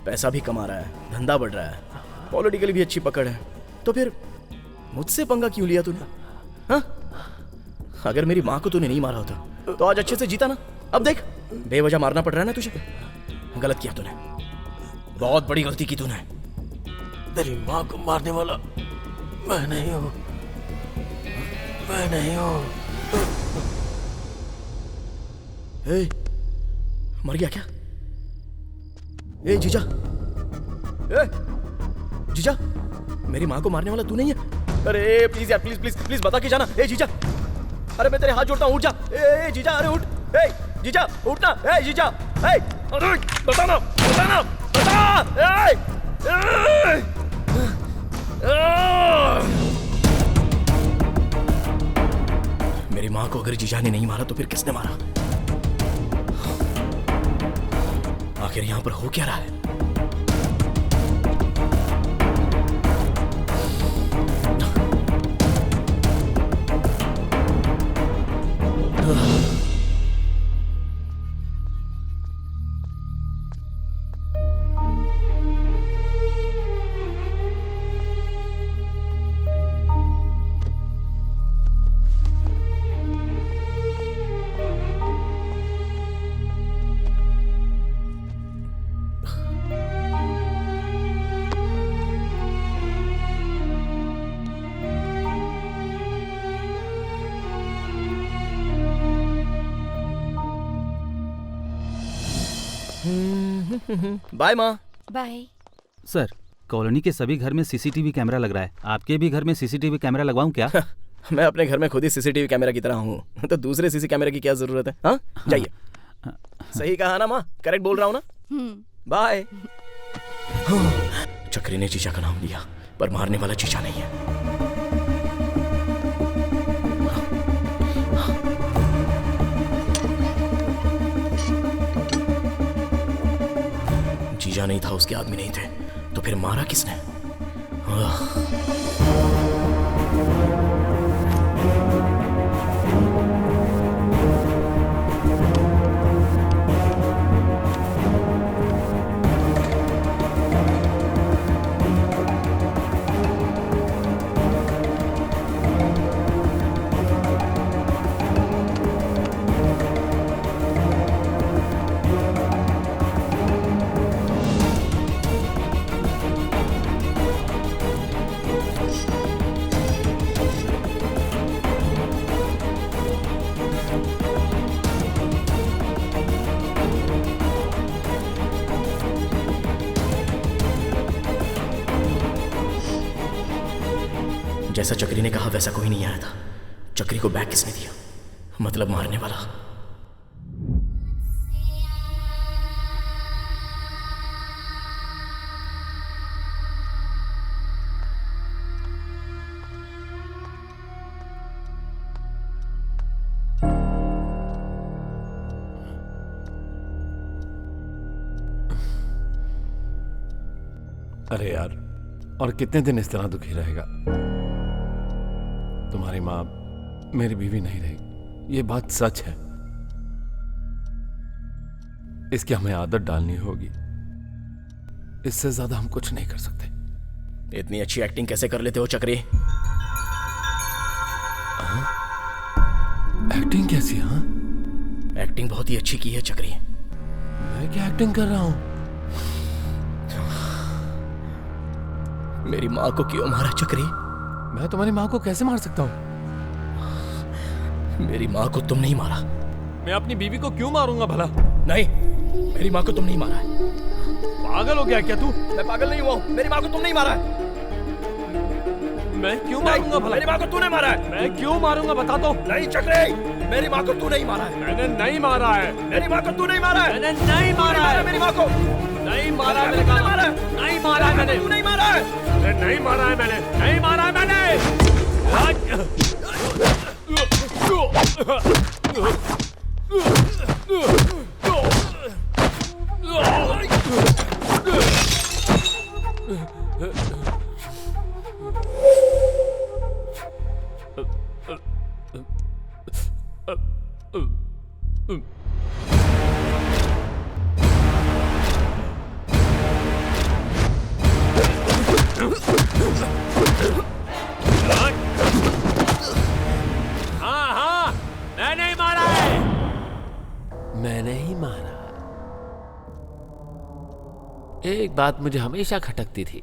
पैसा भी कमा रहा है, धंधा बढ़ रहा है, पॉलिटिकली भी अच्छी पकड़ है, तो फिर मुझसे पंगा क्यों लिया तूने? हाँ? अगर मेरी माँ को तूने नहीं मारा होता तो आज अच्छे से जीता ना। अब देख, बेवजह मारना पड़ रहा है ना तुझे। गलत किया तूने, बहुत बड़ी गलती की तूने। तेरी माँ को मारने वाला मैं नहीं हूँ, मैं नहीं हूँ। मर गया क्या? ए जीजा, जीजा, मेरी माँ को मारने वाला तू नहीं है? अरे प्लीज यार, प्लीज प्लीज प्लीज बता के जाना। ए जीजा, अरे मैं तेरे हाथ जोड़ता हूँ, उठ जा। ए जीजा, अरे उठ। ए जीजा, उठना। ए जीजा, ए अरे बताना, बताना, बता। मेरी माँ को अगर जीजा ने नहीं मारा तो फिर किसने मारा? आखिर यहाँ पर हो क्या रहा है? बाय माँ। बाय। सर, कॉलोनी के सभी घर में सीसीटीवी कैमरा लग रहा है, आपके भी घर में सीसीटीवी कैमरा लगवाऊं क्या? मैं अपने घर में खुद ही सीसीटीवी कैमरा की तरह हूँ, तो दूसरे सीसी कैमरे की क्या जरूरत है? हाँ, जाइए। सही कहा ना माँ? करेक्ट बोल रहा हूँ ना? बाय। चक्री ने जीजा का नाम लिया, पर मारने वाला जीजा नहीं है। जीजा नहीं था, उसके आदमी नहीं थे, तो फिर मारा किसने? जैसा चक्री ने कहा वैसा कोई नहीं आया था। चक्री को बैग किसने दिया? मतलब मारने वाला। अरे यार, और कितने दिन इस तरह दुखी रहेगा? तुम्हारी माँ मेरी बीवी नहीं रही, ये बात सच है। इसकी हमें आदत डालनी होगी, इससे ज्यादा हम कुछ नहीं कर सकते। इतनी अच्छी एक्टिंग कैसे कर लेते हो चक्री? एक्टिंग कैसी? हाँ, एक्टिंग बहुत ही अच्छी की है चक्री। मैं क्या एक्टिंग कर रहा हूं? मेरी माँ को क्यों मारा चक्री? मैं तुम्हारी माँ को कैसे मार सकता हूँ? मेरी माँ को तुम नहीं मारा। मैं अपनी बीवी को क्यों मारूंगा भला? नहीं, मेरी माँ को तुम नहीं मारा है। पागल हो गया क्या तू? मैं पागल नहीं हुआ, मेरी माँ को तुम नहीं मारा है। मैं क्यों मारूंगा भला? मेरी माँ को तूने मारा है। मैं क्यों मारूंगा बता तो। नहीं चक्री, मेरी माँ को तू नहीं मारा है। मैंने नहीं मारा है। मेरी माँ को तू नहीं मारा है। मैंने नहीं मारा है। मेरी माँ को नहीं मारा है। मैंने मारा है। नहीं मारा है मैंने। तू नहीं मारा है। नहीं मारा है मैंने। नहीं मारा है मैंने। एक बात मुझे हमेशा खटकती थी।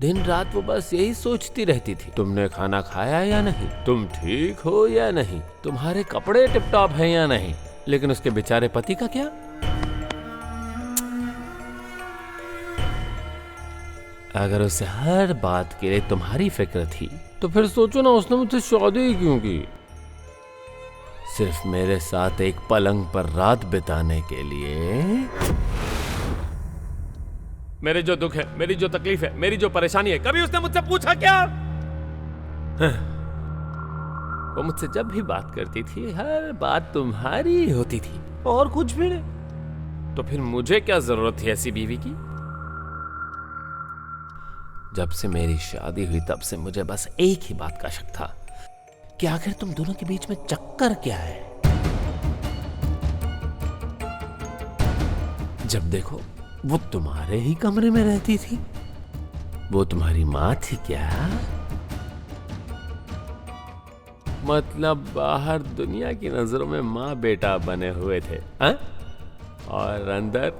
दिन रात वो बस यही सोचती रहती थी, तुमने खाना खाया या नहीं, तुम ठीक हो या नहीं, तुम्हारे कपड़े टिपटॉप हैं या नहीं। लेकिन उसके बेचारे पति का क्या? अगर उसे हर बात के लिए तुम्हारी फिक्र थी तो फिर सोचो ना, उसने मुझसे शादी ही क्यों की? सिर्फ मेरे साथ एक पलंग पर रात बिताने के लिए। मेरे जो दुख है, मेरी जो तकलीफ है, मेरी जो परेशानी है, कभी उसने मुझसे पूछा क्या? वो मुझसे जब भी बात करती थी हर बात तुम्हारी होती थी और कुछ भी नहीं। तो फिर मुझे क्या जरूरत थी ऐसी बीवी की? जब से मेरी शादी हुई तब से मुझे बस एक ही बात का शक था कि आखिर तुम दोनों के बीच में चक्कर क्या है। जब देखो वो तुम्हारे ही कमरे में रहती थी। वो तुम्हारी माँ थी क्या? मतलब बाहर दुनिया की नजरों में माँ बेटा बने हुए थे, हा? और अंदर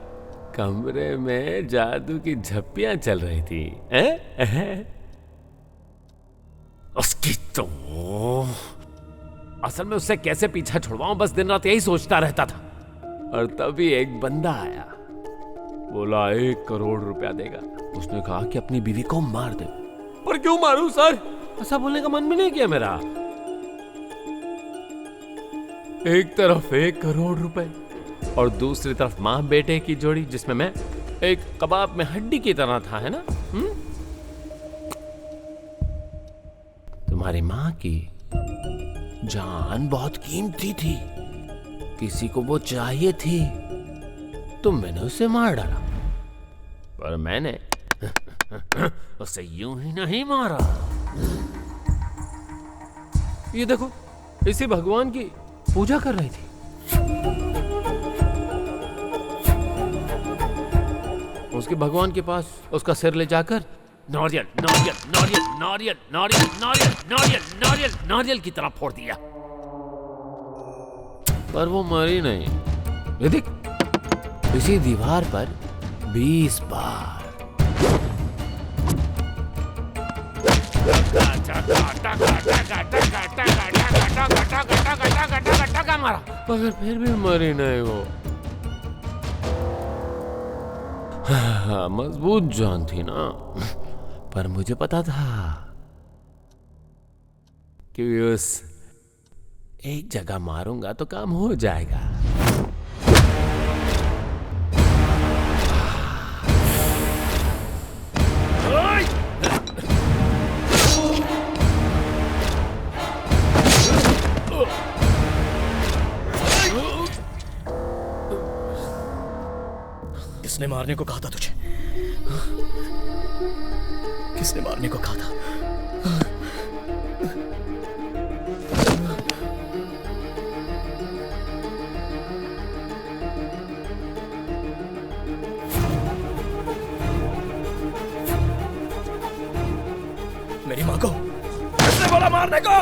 कमरे में जादू की झप्पियां चल रही थी, उसकी तो असल में उससे कैसे पीछा छुड़वाऊं, बस दिन रात यही सोचता रहता था। और तभी एक बंदा आया, बोला 1 करोड़ रुपया देगा। उसने कहा कि अपनी बीवी को मार दे। पर क्यों मारूं सर? ऐसा बोलने का मन भी नहीं किया मेरा। एक तरफ 1 करोड़ रुपए और दूसरी तरफ माँ बेटे की जोड़ी, जिसमें मैं एक कबाब में हड्डी की तरह था, है ना? तुम्हारी माँ की जान बहुत कीमती थी, किसी को वो चाहिए थी, तो मैंने उसे मार डाला। पर मैंने उसे यूं ही नहीं मारा। ये देखो, इसी भगवान की पूजा कर रही थी। उसके भगवान के पास उसका सिर ले जाकर नारियल नारियल नारियल नारियल नारियल नारियल नारियल नारियल नारियल की तरह फोड़ दिया। पर वो मरी नहीं। ये देख, इसी दीवार पर 20 बार मारा, मगर फिर भी मरी नहीं वो। मजबूत जान थी ना। पर मुझे पता था कि उस एक जगह मारूंगा तो काम हो जाएगा। किसने मारने को कहा था तुझे? किसने मारने को कहा था? मेरी माँ को किसने बोला मारने को?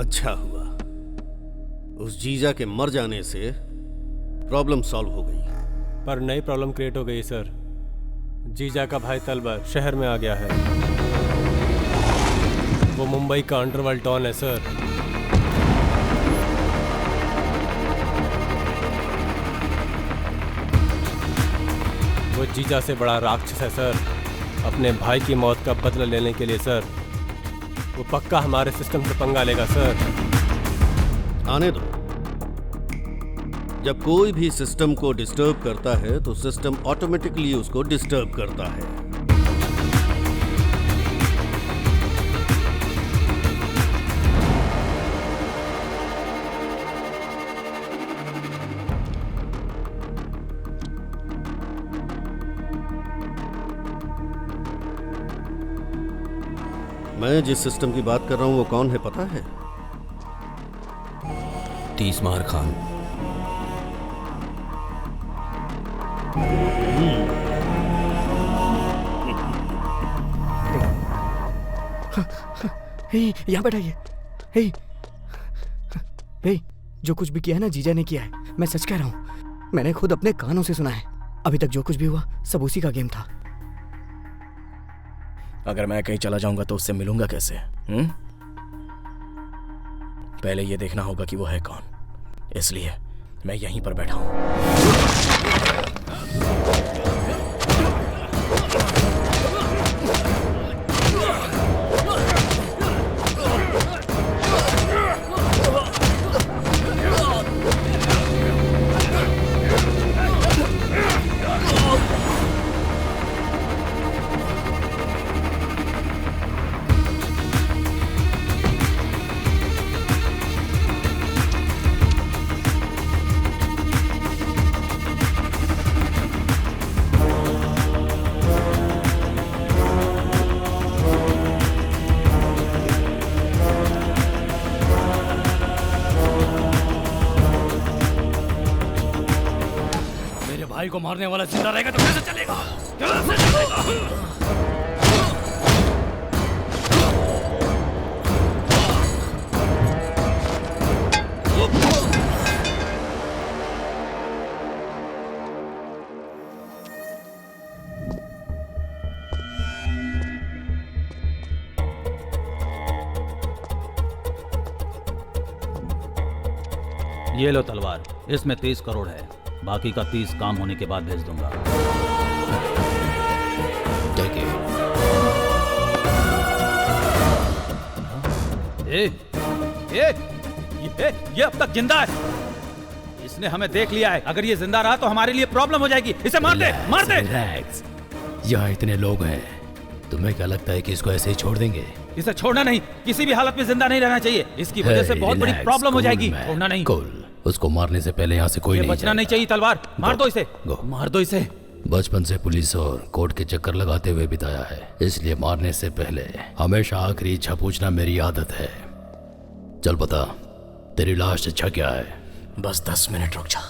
अच्छा हुआ, उस जीजा के मर जाने से प्रॉब्लम सॉल्व हो गई। पर नई प्रॉब्लम क्रिएट हो गई सर। जीजा का भाई तलबर शहर में आ गया है। वो मुंबई का अंडरवर्ल्ड डॉन है सर। वो जीजा से बड़ा राक्षस है सर। अपने भाई की मौत का बदला लेने के लिए सर वो पक्का हमारे सिस्टम से पंगा लेगा सर। आने दो। जब कोई भी सिस्टम को डिस्टर्ब करता है तो सिस्टम ऑटोमेटिकली उसको डिस्टर्ब करता है। मैं जिस सिस्टम की बात कर रहा हूं वो कौन है पता है? तीसमार खान। यहाँ बैठाइए। हे, जो कुछ भी किया है ना जीजा ने किया है। मैं सच कह रहा हूँ, मैंने खुद अपने कानों से सुना है। अभी तक जो कुछ भी हुआ सब उसी का गेम था। अगर मैं कहीं चला जाऊंगा तो उससे मिलूंगा कैसे? पहले ये देखना होगा कि वो है कौन, इसलिए मैं यहीं पर बैठा हूं। भाई को मारने वाला जिंदा रहेगा तो कैसे चलेगा? कैसे चलेगा? ये लो तलवार, इसमें 30 करोड़ है, बाकी का 30 काम होने के बाद भेज दूंगा। ये अब तक जिंदा है। इसने हमें देख लिया है। अगर ये जिंदा रहा तो हमारे लिए प्रॉब्लम हो जाएगी। इसे मार दे, मार दे। यहाँ इतने लोग हैं, तुम्हें क्या लगता है कि इसको ऐसे ही छोड़ देंगे? इसे छोड़ना नहीं, किसी भी हालत में जिंदा नहीं रहना चाहिए। इसकी वजह से बहुत बड़ी प्रॉब्लम हो जाएगी। छोड़ना नहीं। उसको मारने से पहले यहाँ से कोई नहीं बचना नहीं चाहिए। तलवार मार दो इसे, मार दो इसे। बचपन से पुलिस और कोर्ट के चक्कर लगाते हुए बिताया है, इसलिए मारने से पहले हमेशा आखिरी इच्छा पूछना मेरी आदत है। चल बता, तेरी लास्ट इच्छा क्या है? बस 10 मिनट रुक जा,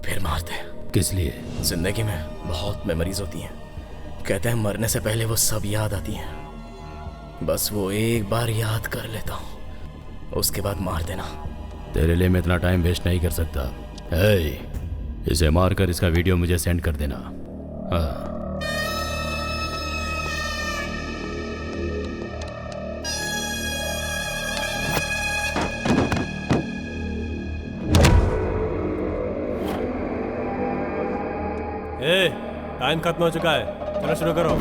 फिर मार दे। किस लिए? जिंदगी में बहुत मेमोरीज होती हैं, कहते हैं मरने से पहले वो सब याद आती हैं। बस वो एक बार याद कर लेता हूँ, उसके बाद मार देना। तेरे लिए मैं इतना टाइम वेस्ट नहीं कर सकता। इसे मारकर इसका वीडियो मुझे सेंड कर देना। हाँ। टाइम खत्म हो चुका है, चलो शुरू करो।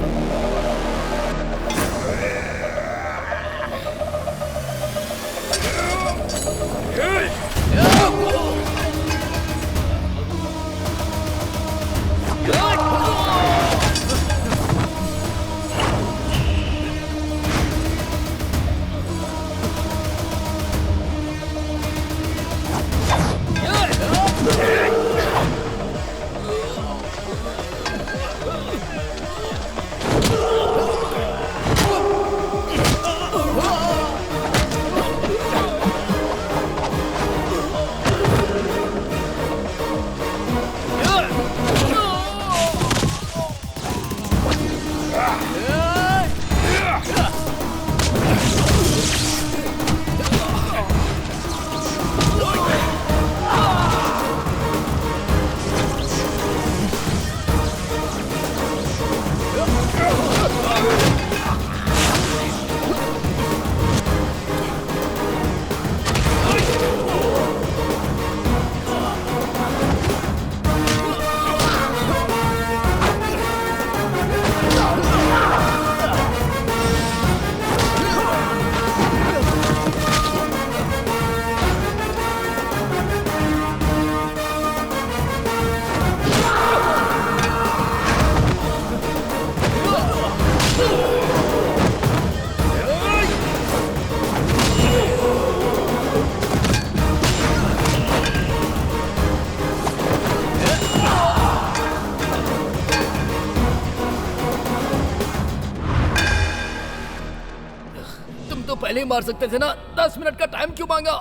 पहले ही मार सकते थे ना, 10 मिनट का टाइम क्यों मांगा?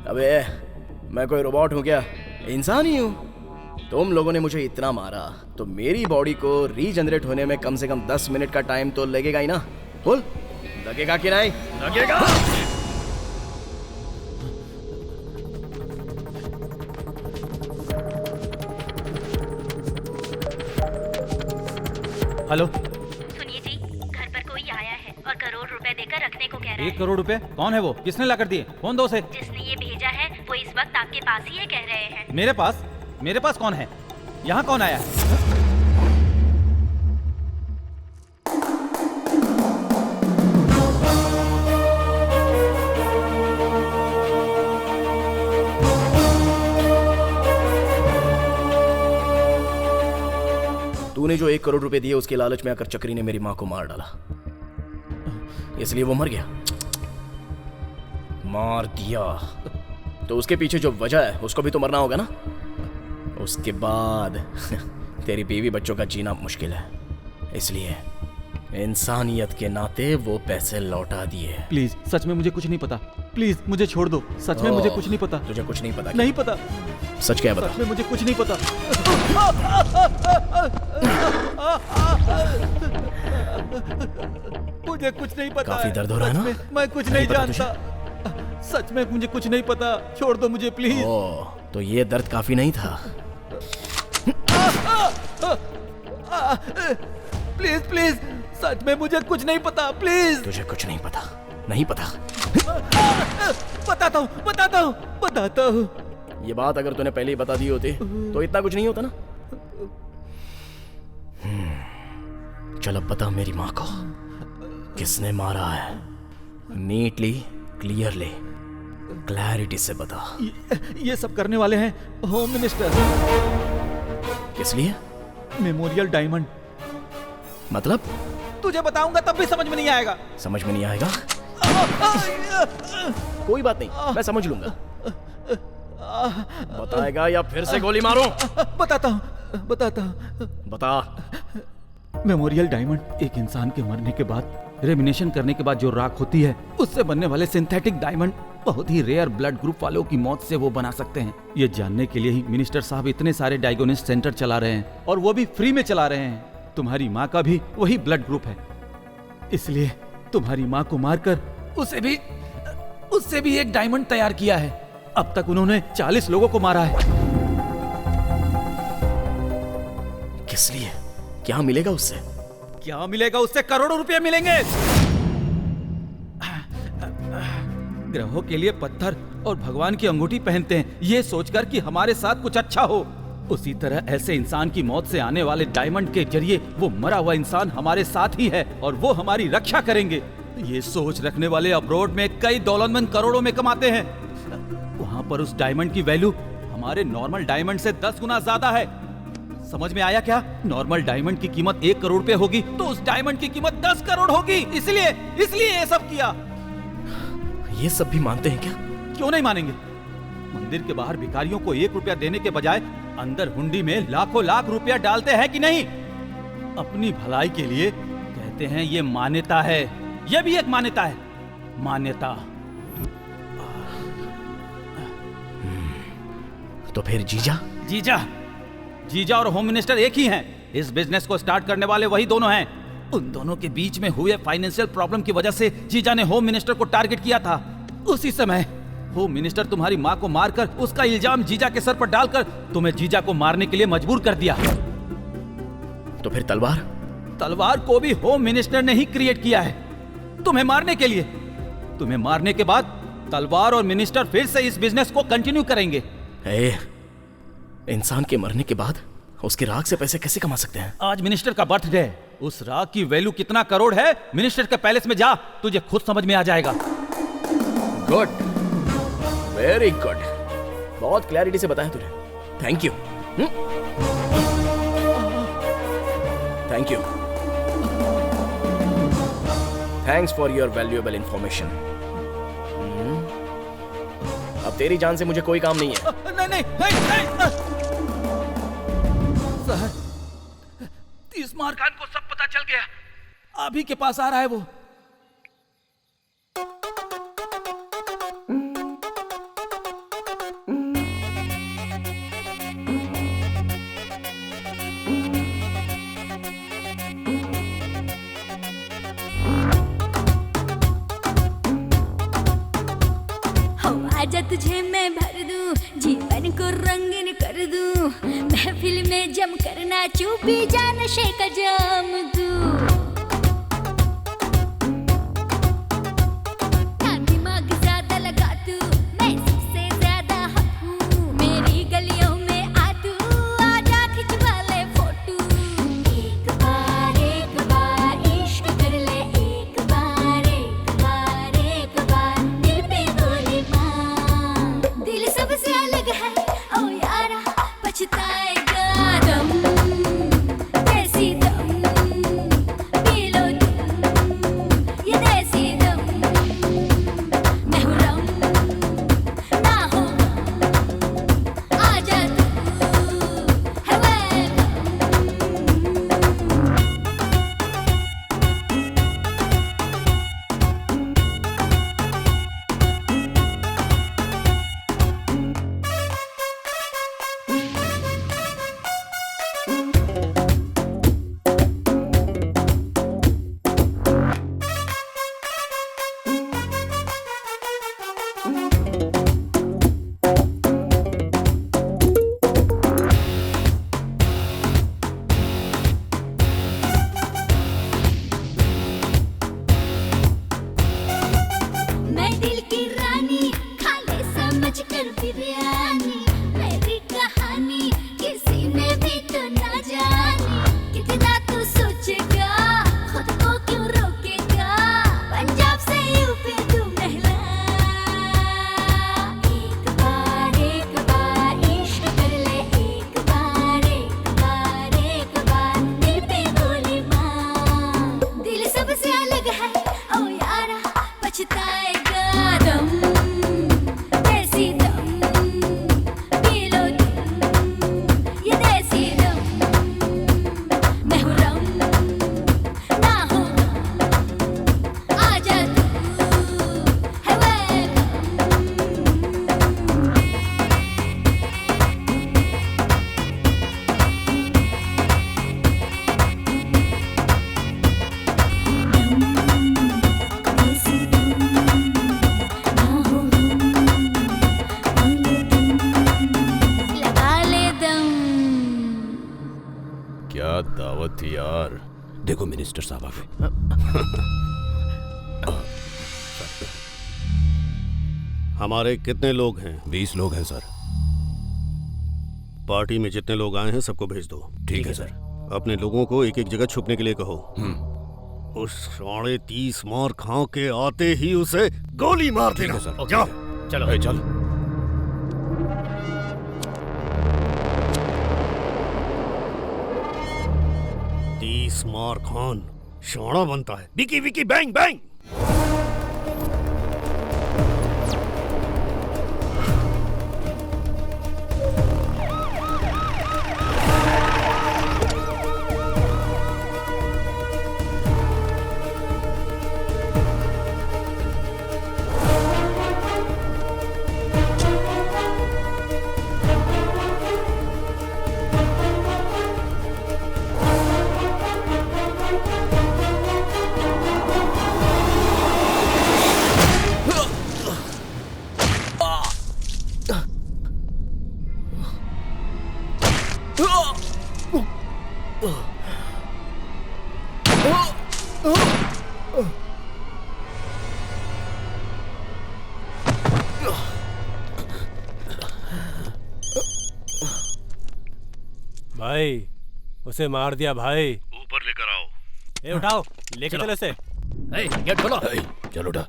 अबे मैं कोई रोबोट हूँ क्या? इंसान ही हूँ। तुम लोगों ने मुझे इतना मारा तो मेरी बॉडी को रीजनरेट होने में कम से कम 10 मिनट का टाइम तो लगेगा ही ना। बोल, लगेगा कि नहीं? लगेगा। हेलो। सुनिए जी, घर पर कोई आया है और करोड़ रुपए देकर रखने को कह रहा है। 1 करोड़ रुपए? कौन है वो? किसने ला कर दिए? फोन दो उसे। जिसने ये भेजा है वो इस वक्त आपके पास ही है, कह रहे हैं। मेरे पास? मेरे पास कौन है? यहाँ कौन आया है? तूने जो 1 करोड़ रुपए दिए उसके लालच में आकर चक्री ने मेरी माँ को मार डाला, इसलिए वो मर गया। मार दिया तो उसके पीछे जो वजह है उसको भी तो मरना होगा ना। उसके बाद तेरी बीवी बच्चों का जीना मुश्किल है, इसलिए इंसानियत के नाते वो पैसे लौटा दिए। प्लीज, सच में मुझे कुछ नहीं पता। प्लीज मुझे छोड़ दो। सच में मुझे कुछ नहीं पता। तुझे कुछ नहीं पता? नहीं पता। सच क्या है बता? सच में मुझे कुछ नहीं पता। मुझे कुछ नहीं पता। काफी दर्द हो रहा है ना? मैं कुछ नहीं जानता। सच में मुझे कुछ नहीं पता। छोड़ दो मुझे प्लीज। तो ये दर्द काफी नहीं था। प्लीज प्लीज, सच में मुझे कुछ नहीं पता। प्लीज। तुझे कुछ नहीं पता? नहीं पता? बताता हूँ, बताता हूँ, बताता हूँ। ये बात अगर तूने पहले ही बता दी होती तो इतना कुछ नहीं होता ना। चल अब बता मेरी माँ को किसने मारा है। नीटली, क्लियरली, क्लैरिटी से बता। ये सब करने वाले हैं होम मिनिस्टर। किस लिए? Memorial diamond. मतलब? तुझे बताऊंगा तब भी समझ में नहीं आएगा। समझ में नहीं आएगा? कोई बात नहीं, मैं समझ लूंगा। बताएगा या फिर से गोली मारूं? बताता हूँ, बताता हूँ। बता। मेमोरियल डायमंड एक इंसान के मरने के बाद, रेमिनेशन करने के बाद जो राख होती है, उससे बनने वाले सिंथेटिक डायमंड बहुत ही रेयर ब्लड ग्रुप वालों की मौत से वो बना सकते हैं। ये जानने के लिए ही मिनिस्टर साहब इतने सारे डायग्नोसिस सेंटर चला रहे हैं, और वो भी फ्री में चला रहे हैं। तुम्हारी माँ का भी वही ब्लड ग्रुप है, इसलिए तुम्हारी माँ को मारकर उससे भी एक डायमंड तैयार किया है। अब तक उन्होंने 40 लोगों को मारा है। किस लिए? क्या मिलेगा उससे? क्या मिलेगा उससे? करोड़ों रुपए मिलेंगे। ग्रहों के लिए पत्थर और भगवान की अंगूठी पहनते हैं, ये सोचकर कि हमारे साथ कुछ अच्छा हो। उसी तरह ऐसे इंसान की मौत से आने वाले डायमंड के जरिए वो मरा हुआ इंसान हमारे साथ ही है और वो हमारी रक्षा करेंगे। ये सोच रखने वाले अब्रॉड में कई दौलतमंद करोड़ों में कमाते हैं। वहाँ पर उस डायमंड की वैल्यू हमारे नॉर्मल डायमंड से 10 गुना ज्यादा है। समझ में आया क्या? नॉर्मल डायमंड की कीमत 1 करोड़ रुपए होगी तो उस डायमंड की कीमत 10 करोड़ होगी। इसलिए ये सब किया। ये सब भी मानते हैं क्या? क्यों नहीं मानेंगे? मंदिर के बाहर भिखारियों को 1 रुपया देने के बजाय अंदर हुंडी में लाखों लाख रुपया डालते हैं कि नहीं? अपनी भलाई के लिए कहते हैं ये मान्यता है। ये भी एक मान्यता है। मान्यता। तो फिर जीजा और होम मिनिस्टर एक ही हैं। इस बिजनेस को स्टार्ट करने वाले वही दोनों हैं। उन दोनों के बीच में हुए फाइनेंशियल प्रॉब्लम की वजह से जीजा ने होम मिनिस्टर को टारगेट किया था। उसी समय होम मिनिस्टर तुम्हारी माँ को मारकर उसका इल्जाम जीजा के सर पर डालकर तुम्हें जीजा को मारने के लिए मजबूर कर दिया। तो फिर तलवार को भी होम मिनिस्टर ने ही क्रिएट किया है तुम्हें मारने के लिए। तुम्हें मारने के बाद तलवार और मिनिस्टर फिर से इस बिजनेस को कंटिन्यू करेंगे। इंसान के मरने के बाद उसकी राख से पैसे कैसे कमा सकते हैं? आज मिनिस्टर का बर्थडे है। उस राख की वैल्यू कितना करोड़ है, मिनिस्टर के पैलेस में जा, तुझे खुद समझ में आ जाएगा। Good, very good. बहुत क्लैरिटी से बताया तूने। Thank you. Thank you. Thanks for your valuable information. अब तेरी जान से मुझे कोई काम नहीं है। नहीं। सर, तीसमार खान को सब पता चल गया। अभी के पास आ रहा है वो। आजा तुझे में भर दूं, जीवन को रंगीन कर दूं, महफिल में जम कर नाचूं, पी जा नशे का जाम दूं। ना दिमाग ज्यादा लगा तू, मैं सबसे ज्यादा हक हूँ, मेरी गलियों में आ तू, आजा खिंचवा ले फोटो। एक बार इश्क कर ले, एक बार दिल पे गोली मार। दिल सबसे अलग है ओ यारा, पछताएगा दम, कैसी दम, पी लो तुम ये देसी दम। मैं हूँ रम, ना हो आजा तू, है वेलकम। मैं दिल की रानी, खा ले समझ कर बिरयानी, मेरी कहानी किसी ने भी तो ना जानी। कितना तू सोचेगा, खुद को क्यों रोकेगा, पंजाब से यूपी तू महला। एक बार इश्क कर ले, एक बार दिल पे गोली मार। दिल सबसे अलग है ओ यारा, पछताएगा दम, कैसी दम, पी लो तुम ये देसी दम। मैं हूँ रम, ना हो आजा तू, है वेलकम। लगा ले दम। क्या दावत थी यार। देखो मिनिस्टर साहब आ गए। हमारे कितने लोग हैं? 20 लोग हैं सर। पार्टी में जितने लोग आए हैं सबको भेज दो। ठीक है सर। अपने लोगों को एक एक जगह छुपने के लिए कहो। उस 30 मार खाओ के आते ही उसे गोली मार देना। जाओ चलो चलो। मार खान शाना बनता है। Vicky Vicky bang bang. भाई उसे मार दिया भाई। ऊपर लेकर आओ। ए उठाओ, लेके चलो इसे। गेट खोलो। चलो उठा।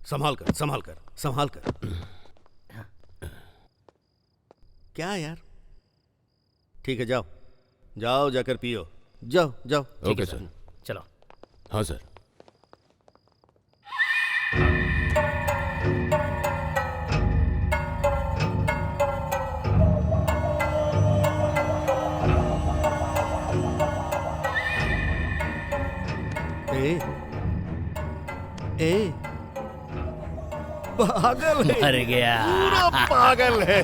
संभाल कर संभाल कर संभाल कर। क्या यार। ठीक है जाओ जाओ जाकर पियो। जाओ जाओ। Okay sir. चलो। हाँ सर। ए पागल है। मर गया। पूरा पागल है।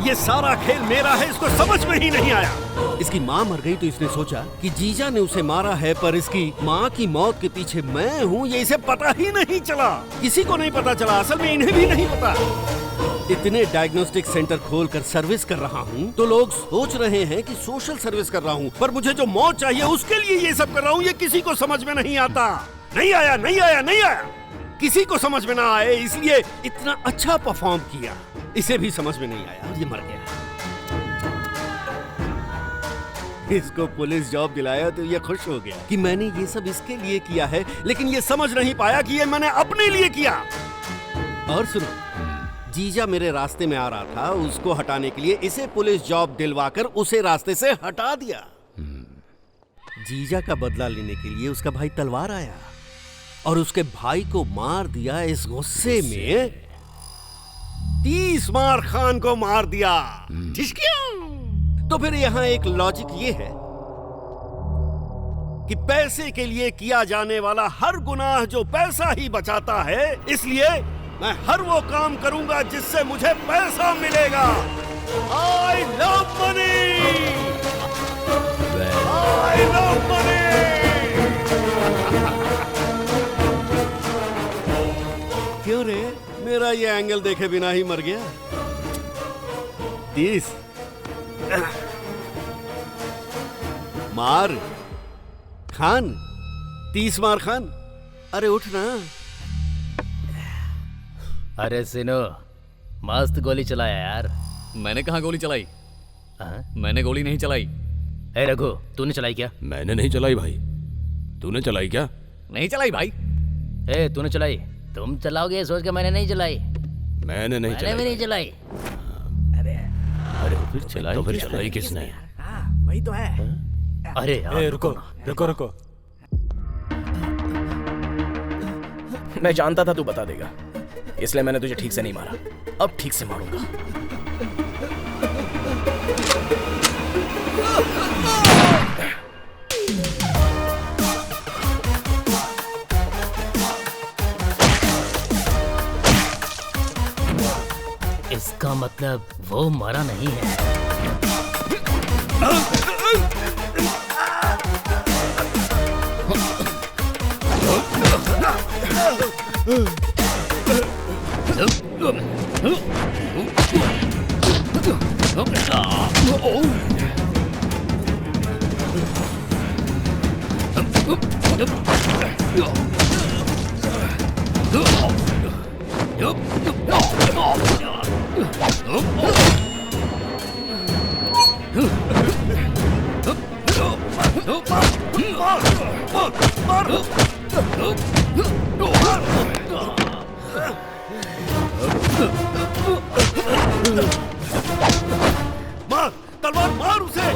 ये सारा खेल मेरा है, इसको समझ में ही नहीं आया। इसकी माँ मर गई तो इसने सोचा कि जीजा ने उसे मारा है, पर इसकी माँ की मौत के पीछे मैं हूँ ये इसे पता ही नहीं चला। किसी को नहीं पता चला, असल में इन्हें भी नहीं पता। इतने डायग्नोस्टिक सेंटर खोलकर सर्विस कर रहा हूँ तो लोग सोच रहे हैं कि सोशल सर्विस कर रहा हूँ, पर मुझे जो मौत चाहिए उसके लिए ये सब कर रहा हूँ। ये किसी को समझ में नहीं आता। नहीं आया, नहीं आया, नहीं आया। किसी को समझ में ना आए इसलिए इतना अच्छा परफॉर्म किया। इसे भी समझ में नहीं आया और ये मर गया। इसको पुलिस जॉब दिलाया तो ये खुश हो गया कि मैंने ये सब इसके लिए किया है, लेकिन ये समझ नहीं पाया कि ये मैंने अपने लिए किया। और सुनो, जीजा मेरे रास्ते में आ रहा था, उसको हटाने के लिए इसे पुलिस जॉब दिलवाकर उसे रास्ते से हटा दिया। जीजा का बदला लेने के लिए उसका भाई तलवार आया और उसके भाई को मार दिया। इस गुस्से में 30 मार खान को मार दिया। तो फिर यहाँ एक लॉजिक ये है कि पैसे के लिए किया जाने वाला हर गुनाह जो पैसा ही बचाता है, इसलिए मैं हर वो काम करूंगा जिससे मुझे पैसा मिलेगा। I love money! I love money! क्यों रे, मेरा ये एंगल देखे बिना ही मर गया। 30 मार खान, 30 मार खान। अरे उठ ना। अरे सिनो, मस्त गोली चलाया यार। मैंने कहाँ गोली चलाई? मैंने गोली नहीं चलाई। ए रघु, तूने चलाई क्या? मैंने नहीं चलाई भाई। तूने चलाई क्या? नहीं चलाई भाई। ए तूने चलाई? तुम चलाओगे सोच के मैंने नहीं चलाई। मैंने नहीं चलाई। मैंने भी नहीं चलाई। अरे फिर चलाई तो फिर चलाई किसने? वही तो है। अरे यार रुको रुको रुको। मैं जानता था तू बता देगा, इसलिए मैंने तुझे ठीक से नहीं मारा। अब ठीक से मारूंगा। इसका मतलब वो मरा नहीं है। मार, तलवार मार उसे।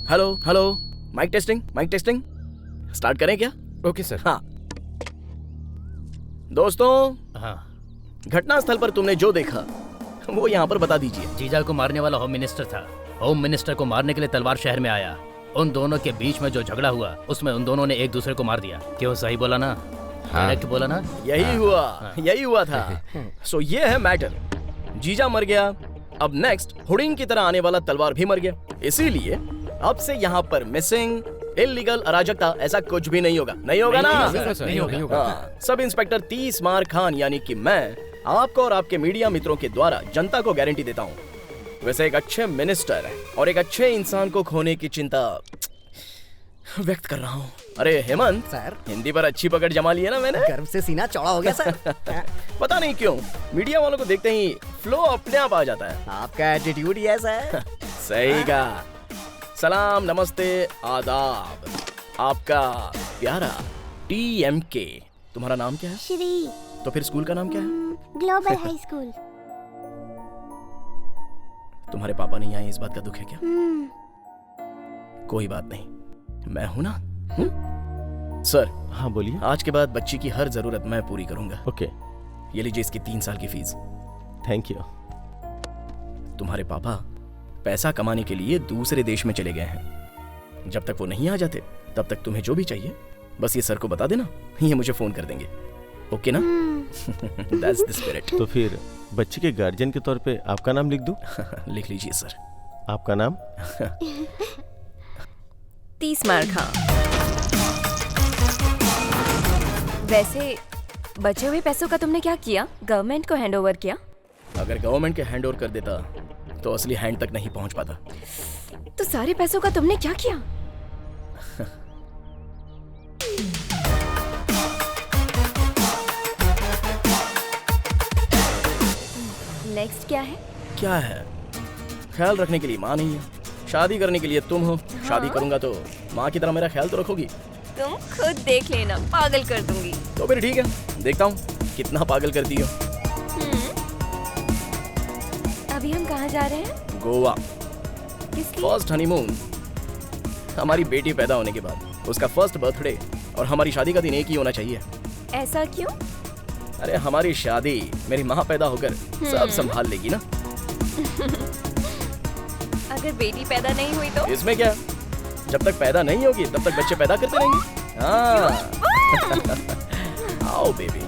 Hello hello, mike testing, mike testing. Start करें क्या? Okay sir. हाँ दोस्तों, हाँ घटना स्थल पर तुमने जो देखा वो यहाँ पर बता दीजिए। जीजा को मारने वाला होम मिनिस्टर था। होम मिनिस्टर को मारने के लिए तलवार शहर में आया। उन दोनों के बीच में जो झगड़ा हुआ उसमें उन दोनों ने एक दूसरे को मार दिया। क्यों, सही बोला ना? करेक्ट बोला ना? यही हुआ, यही हुआ था। सो ये है मैटर। जीजा मर गया, अब नेक्स्ट हुडिंग की तरह आने वाला तलवार भी मर गया। इसीलिए अब से यहाँ पर मिसिंग, इल्लीगल, अराजकता ऐसा कुछ भी नहीं होगा। नहीं होगा ना? नहीं होगा। सब इंस्पेक्टर 30 मार खान यानी कि मैं आपको और आपके मीडिया मित्रों के द्वारा जनता को गारंटी देता हूँ, वैसे एक अच्छे मिनिस्टर और एक अच्छे इंसान को खोने की चिंता व्यक्त कर रहा हूँ। अरे हेमंत सर, हिंदी पर अच्छी पकड़ जमा ली है ना मैंने। गर्व से सीना चौड़ा हो गया सर। पता नहीं क्यों मीडिया वालों को देखते ही फ्लो अपने आप आ जाता है। आपका एटीट्यूड ही ऐसा है। सही कहा। सलाम, नमस्ते, आदाब। आपका प्यारा TMK। तुम्हारा नाम क्या है? श्री। तो फिर स्कूल का नाम क्या है? Global high school. तुम्हारे पापा नहीं आए, इस बात का दुख है क्या? कोई बात नहीं, मैं हूं ना। सर। हाँ बोलिए। आज के बाद बच्ची की हर जरूरत मैं पूरी करूंगा। ओके। ये लीजिए इसकी 3 साल की फीस। Thank you. तुम्हारे पापा पैसा कमाने के लिए दूसरे देश में चले गए हैं। जब तक वो नहीं आ जाते तब तक तुम्हें जो भी चाहिए बस ये सर को बता देना, ये मुझे फोन कर देंगे। ओके ना? That's the spirit। तो फिर बच्ची के गार्जियन के तौर पे आपका नाम लिख दूं? लिख लीजिए सर। आपका नाम? 30 मार खा। वैसे बचे हुए पैसों का तुमने क्या किया? गवर्नमेंट को हैंड ओवर किया? अगर गवर्नमेंट के हैंड ओवर कर देता तो असली हैंड तक नहीं पहुंच पाता। तो सारे पैसों का तुमने क्या किया? नेक्स्ट क्या है? क्या है? ख्याल रखने के लिए माँ नहीं है, शादी करने के लिए तुम हो। शादी करूंगा तो माँ की तरह मेरा ख्याल तो रखोगी। तुम खुद देख लेना, पागल कर दूंगी। तो फिर ठीक है, देखता हूँ कितना पागल करती हो। अभी हम कहाँ जा रहे हैं? गोवा। किसकी? First honeymoon. हमारी बेटी पैदा होने के बाद उसका फर्स्ट बर्थडे और हमारी शादी का दिन एक ही होना चाहिए। ऐसा क्यों? अरे हमारी शादी मेरी माँ पैदा होकर सब संभाल लेगी ना। अगर बेटी पैदा नहीं हुई तो? इसमें क्या, जब तक पैदा नहीं होगी तब तक बच्चे पैदा करते रहेंगे। हाँ। आओ बेबी।